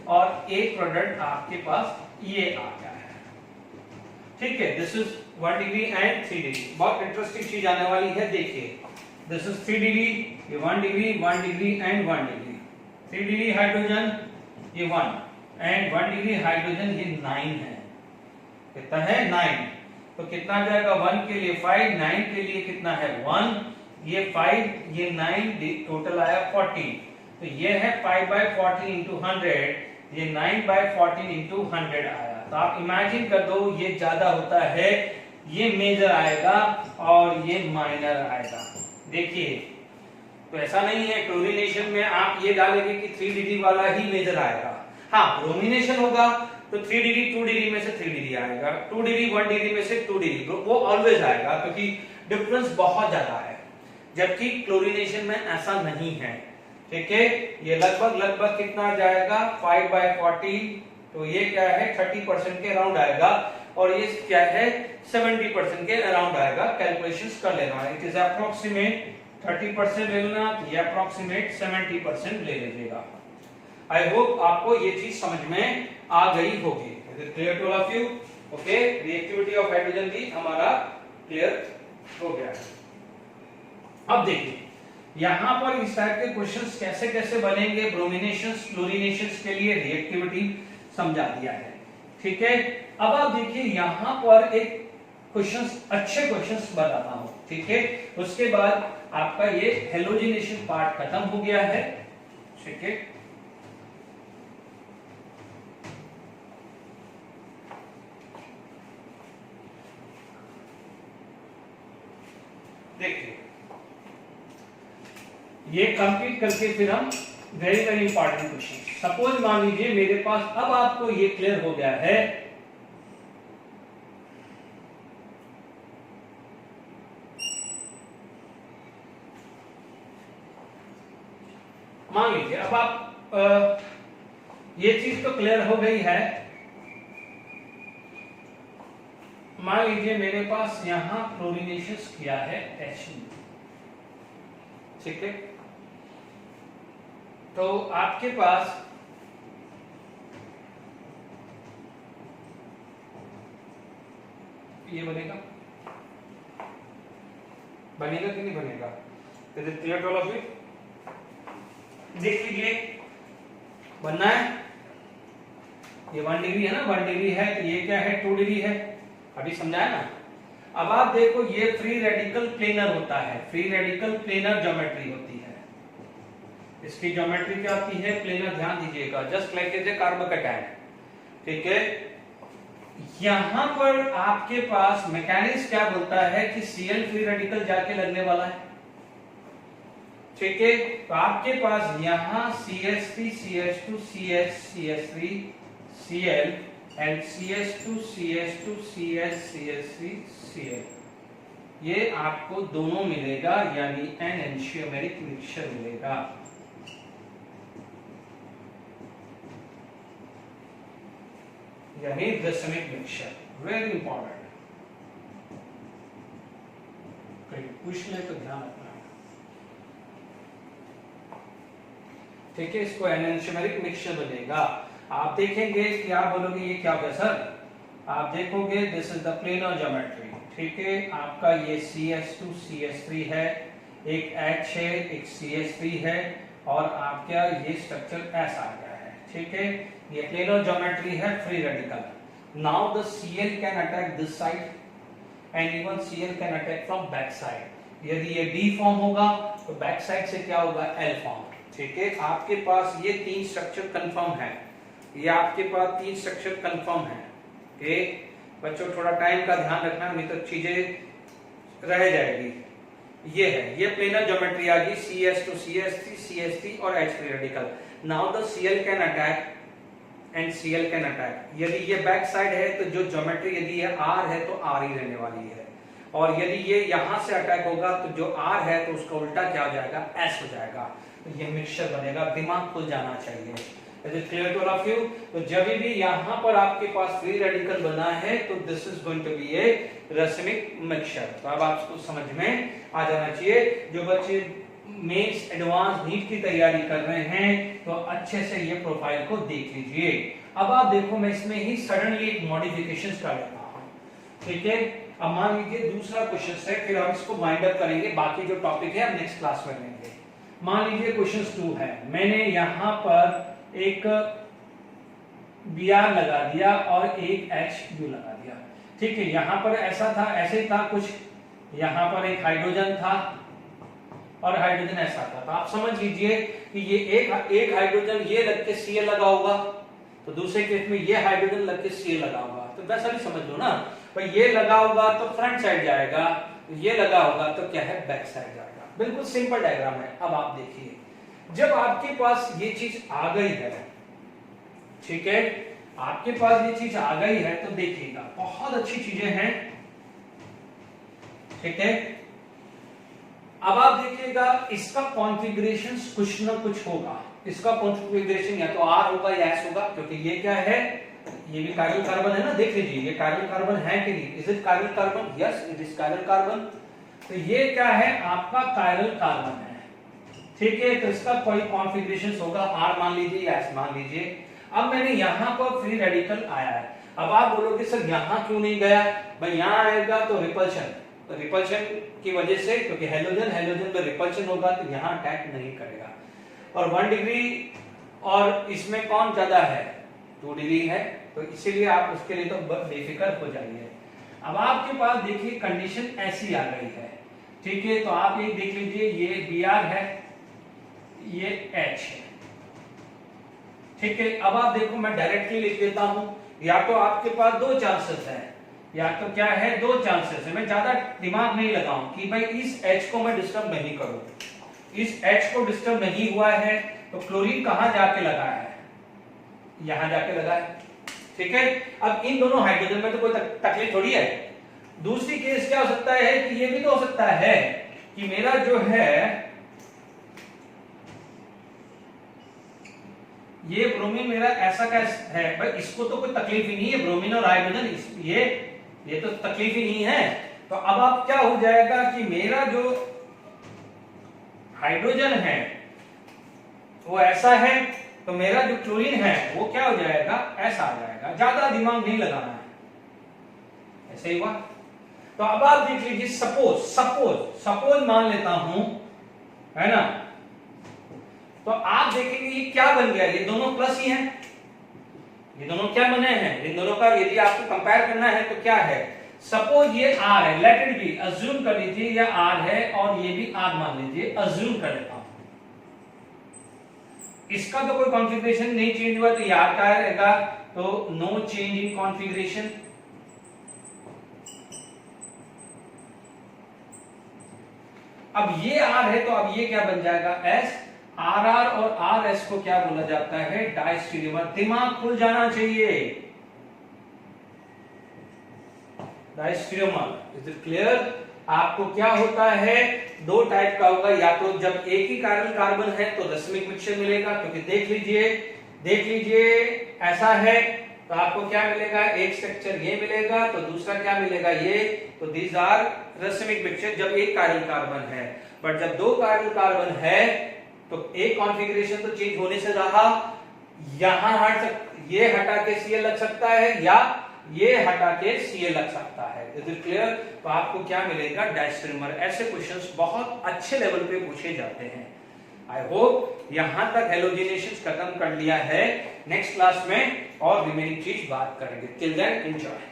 और एक प्रोडक्ट आपके पास ये आ गया है। ठीक है, this is 1 degree and 3 degree, बहुत इंटरेस्टिंग चीज आने वाली है, देखिए दिस इज 3 डिग्री, ये 1 degree 1 degree and 1 degree, 3 degree hydrogen ये 1 एंड 1 डिग्री हाइड्रोजन ये 9 है, कितना है 9, तो कितना आ जाएगा 1 के लिए 5, 9 के लिए कितना है 1, ये 5 ये 9 टोटल आया 40, तो ये है 5/40 into 100, ये 9/14 into 100 आया। तो आप इमेजिन कर दो ये ज्यादा होता है, ये मेजर आएगा और ये माइनर आएगा। देखिए तो ऐसा नहीं है क्लोरीनेशन में आप ये डालेंगे कि 3 डिग्री वाला ही मेजर आएगा, हाँ ब्रोमिनेशन होगा तो 3 डिग्री 2 डिग्री में से 3 डिग्री आएगा, 2 डिग्री 1 डिग्री में से 2 डिग्री, वो ऑलवेज आएगा क्योंकि डिफरेंस बहुत ज्यादा है, जबकि क्लोरीनेशन में ऐसा नहीं है। ठीक है, ये लगभग कितना आ जाएगा 5/40, तो ये क्या है 30% के अराउंड आएगा और ये क्या है 70% के अराउंड आएगा। कैलकुलेशंस कर लेना, इट इज अप्रोक्सीमेट 30% ले लेना, ये अप्रोक्सीमेट 70% ले लीजिएगा। आई होप आपको ये चीज समझ में आ गई होगी। Is it clear to all of you? Okay, reactivity of hydrogen भी हमारा क्लियर हो गया है। अब देखिए यहां पर इस टाइप के क्वेश्चंस कैसे कैसे बनेंगे, ब्रोमिनेशंस क्लोरीनेशंस के लिए रिएक्टिविटी समझा दिया है। ठीक है, अब आप देखिए यहां पर एक क्वेश्चंस, अच्छे क्वेश्चंस बताता हूं। ठीक है, उसके बाद आपका ये हेलोजिनेशन पार्ट खत्म हो गया है। ठीक है, देखिए ये कंप्लीट करके फिर हम very very important question, suppose मान लीजिए मेरे पास, अब आपको ये क्लियर हो गया है, मान लीजिए अब आप ये चीज तो क्लियर हो गई है। मान लीजिए मेरे पास यहां क्लोरीनेशन किया है H, ठीक है, तो आपके पास ये बनेगा कि नहीं बनेगा? Is it clear to all of you? देख लीजिए बनना है, ये 1 डिग्री है ना, 1 डिग्री है, तो ये क्या है 2 डिग्री है, अभी समझाया ना। अब आप देखो ये फ्री रेडिकल प्लेनर होता है, फ्री रेडिकल प्लेनर ज्योमेट्री होती है, इसकी ज्योमेट्री क्या होती है प्लेनर, ध्यान दीजिएगा, just like as a carbocation. ठीक है। यहां पर आपके पास मैकेनिक्स क्या बोलता है कि Cl फ्री रेडिकल जाके लगने वाला है, ठीक है। तो आपके पास यहां CH3 CH2 CH CH3 Cl and CH2 CH2 CH CH3 Cl, ये आपको दोनों मिलेगा, यानी एन एंशियोमेरिक मिक्सचर मिलेगा। यानी रसमिक मिक्सचर, वेरी इंपॉर्टेंट, कहीं पूछ ले तो ध्यान रखना, ठीक है। इसको एन एंशियोमेरिक मिक्सचर बनेगा। आप देखेंगे कि आप बोलोगे ये क्या होगा सर, आप देखोगे this is the planar geometry, ठीक है। आपका ये CH2 CH3 है, एक H है, एक CH3 है, और आपका ये स्ट्रक्चर S आ गया है, ठीक है। ये प्लेनर ज्योमेट्री है, free radical. Now the Cl can attack this side and even Cl can attack from back side. यदि ये D फॉर्म होगा तो बैक साइड से क्या होगा, L फॉर्म, ठीक है। आपके पास ये तीन स्ट्रक्चर कंफर्म है, ये आपके पास तीन स्ट्रक्चर कंफर्म है, ठीक। बच्चों थोड़ा टाइम का ध्यान रखना, नहीं तो चीजें रह जाएगी। ये है, ये प्लेनर ज्योमेट्री आ गई, CH2 CH3 CH3 और H free radical. Now the Cl can attack and Cl can attack. यदि ये बैक साइड है तो जो ज्योमेट्री यदि ये R है तो R ही रहने वाली है, और यदि ये यहां से अटैक होगा तो जो R है तो उसका उल्टा क्या हो जाएगा, S हो जाएगा। तो ये मिक्सचर बनेगा, दिमाग खुल जाना चाहिए। Is it clear to all of you? तो जब भी यहां पर आपके पास फ्री रेडिकल बना है तो this is going to be a racemic mixture. तो अब आपको समझ में आ जाना चाहिए। जो बच्चे मेंस एडवांस नीट की तैयारी कर रहे हैं तो अच्छे से ये प्रोफाइल को देख लीजिए। अब आप देखो, मैं इसमें ही सडनली एक मॉडिफिकेशन कर लेता हूं, ठीक है। अब मान लीजिए दूसरा क्वेश्चन है, फिर हम इसको वाइंड अप करेंगे, बाकी जो टॉपिक है हम नेक्स्ट क्लास में लेंगे। मान लीजिए क्वेश्चन 2 है, मैंने यहां पर एक Br लगा दिया और एक HU लगा दिया, ठीक है। यहां पर ऐसा था, ऐसे ही था कुछ, यहां पर एक हाइड्रोजन था और हाइड्रोजन ऐसा था। तो आप समझ लीजिए कि ये एक हाइड्रोजन ये लग के Cl लगा होगा, तो दूसरे केस में ये हाइड्रोजन लग के Cl लगा होगा। तो वैसा भी समझ लो ना, भाई ये लगा होगा तो फ्रंट साइड जाएगा, ये लगा होगा तो क्या है, बैक साइड जाएगा। बिल्कुल सिंपल डायग्राम है। अब आप देखिए, जब आपके पास ये चीज आ गई है, ठीक है, आपके पास ये चीज आ गई है तो देखिएगा बहुत अच्छी चीजें हैं, ठीक है। अब आप देखिएगा इसका कॉन्फ़िगरेशन कुछ ना कुछ होगा। इसका कॉन्फ़िगरेशन या तो R होगा या S होगा, क्योंकि ये क्या है, ये भी कायरल कार्बन है ना। देख लीजिए ये कायरल कार्बन है कि नहीं, is it chiral carbon, yes it is chiral carbon. तो ये क्या है, आपका कायरल कार्बन है, ठीक है। तो इसका कोई कॉन्फ़िगरेशन होगा, R मान लीजिए या S मान लीजिए। अब मैंने यहां पर फ्री रेडिकल आया है। अब आप बोलोगे सर यहां क्यों नहीं गया, भाई यहां आएगा तो रिपल्शन, तो रिपल्शन की वजह से, क्योंकि हेलोजन में रिपल्शन होगा तो यहां अटैक नहीं करेगा। और 1 डिग्री और इसमें कौन ज्यादा है, 2 डिग्री है, तो इसीलिए आप उसके लिए तो बेफिक्र हो जाइए। अब आपके पास देखिए कंडीशन ऐसी आ गई है, ठीक है। तो आप ये देख लीजिए, ये Br है, ये H है, ठीक है। अब आप देखो मैं डायरेक्टली लिख देता हूं, या तो आपके पास 2 चांसेस है, या तो क्या है 2 चांसेस है। मैं ज्यादा दिमाग नहीं लगाऊं कि भाई इस H को मैं डिस्टर्ब नहीं करूं। इस H को डिस्टर्ब नहीं हुआ है तो क्लोरीन कहां जाके लगा है, यहां जाके लगा है, ठीक है। अब इन दोनों हाइड्रोजन में तो कोई तकलीफ थोड़ी है। दूसरी केस क्या हो सकता है कि ये भी तो हो सकता है कि मेरा जो है ये ब्रोमीन मेरा ऐसा कैसे है, भाई इसको तो कोई तकलीफ ही नहीं है, ब्रोमीन और हाइड्रोजन ये तो तकलीफ ही नहीं है। तो अब आप क्या हो जाएगा कि मेरा जो हाइड्रोजन है वो ऐसा है, तो मेरा जो क्लोरीन है वो क्या हो जाएगा, ऐसा आ जाएगा। ज्यादा दिमाग नहीं लगाना है, ऐसे ही हुआ। तो अब आप देख लीजिए, सपोज मान लेता हूं, है ना, तो आप देखेंगे ये क्या बन गया, ये दोनों प्लस ही हैं, ये दोनों क्या बने हैं, इन दोनों का यदि आपको कंपेयर करना है तो क्या है, सपोज ये R है, लेट इट बी, अज्यूम कर लीजिए ये R है और ये भी R मान लीजिए, अज्यूम कर लेता हूं। इसका तो कोई कॉन्फ़िगरेशन नहीं चेंज हुआ, तो ये R का रहेगा, तो नो चेंज इन कॉन्फ़िगरेशन। अब ये R है तो अब ये क्या बन जाएगा S। RR और RS को क्या बोला जाता है, डायस्टेरियोमर। दिमाग खुल जाना चाहिए, डायस्टेरियोमर। Is it clear? आपको क्या होता है, दो टाइप का होगा, या तो जब एक ही कार्बन है तो रसमिक मिक्सचर मिलेगा, क्योंकि देख लीजिए ऐसा है, तो आपको क्या मिलेगा, एक स्ट्रक्चर ये मिलेगा, तो दूसरा क्या मिलेगा, ये। तो दीज आर रसमिक मिक्सचर जब एक कार्बन है। बट जब दो कार्बन है तो एक कॉन्फ़िगरेशन तो चेंज होने से रहा, यहां ये हटा के Cl लग सकता है, या ये हटा के Cl लग सकता है। Is it clear? तो आपको क्या मिलेगा, डायस्टेरियोमर। ऐसे क्वेश्चंस बहुत अच्छे लेवल पे पूछे जाते हैं। आई होप यहां तक हेलोजिनेशन खत्म कर लिया है। नेक्स्ट क्लास में और रिमेनिंग चीज बात करेंगे। Till then enjoy.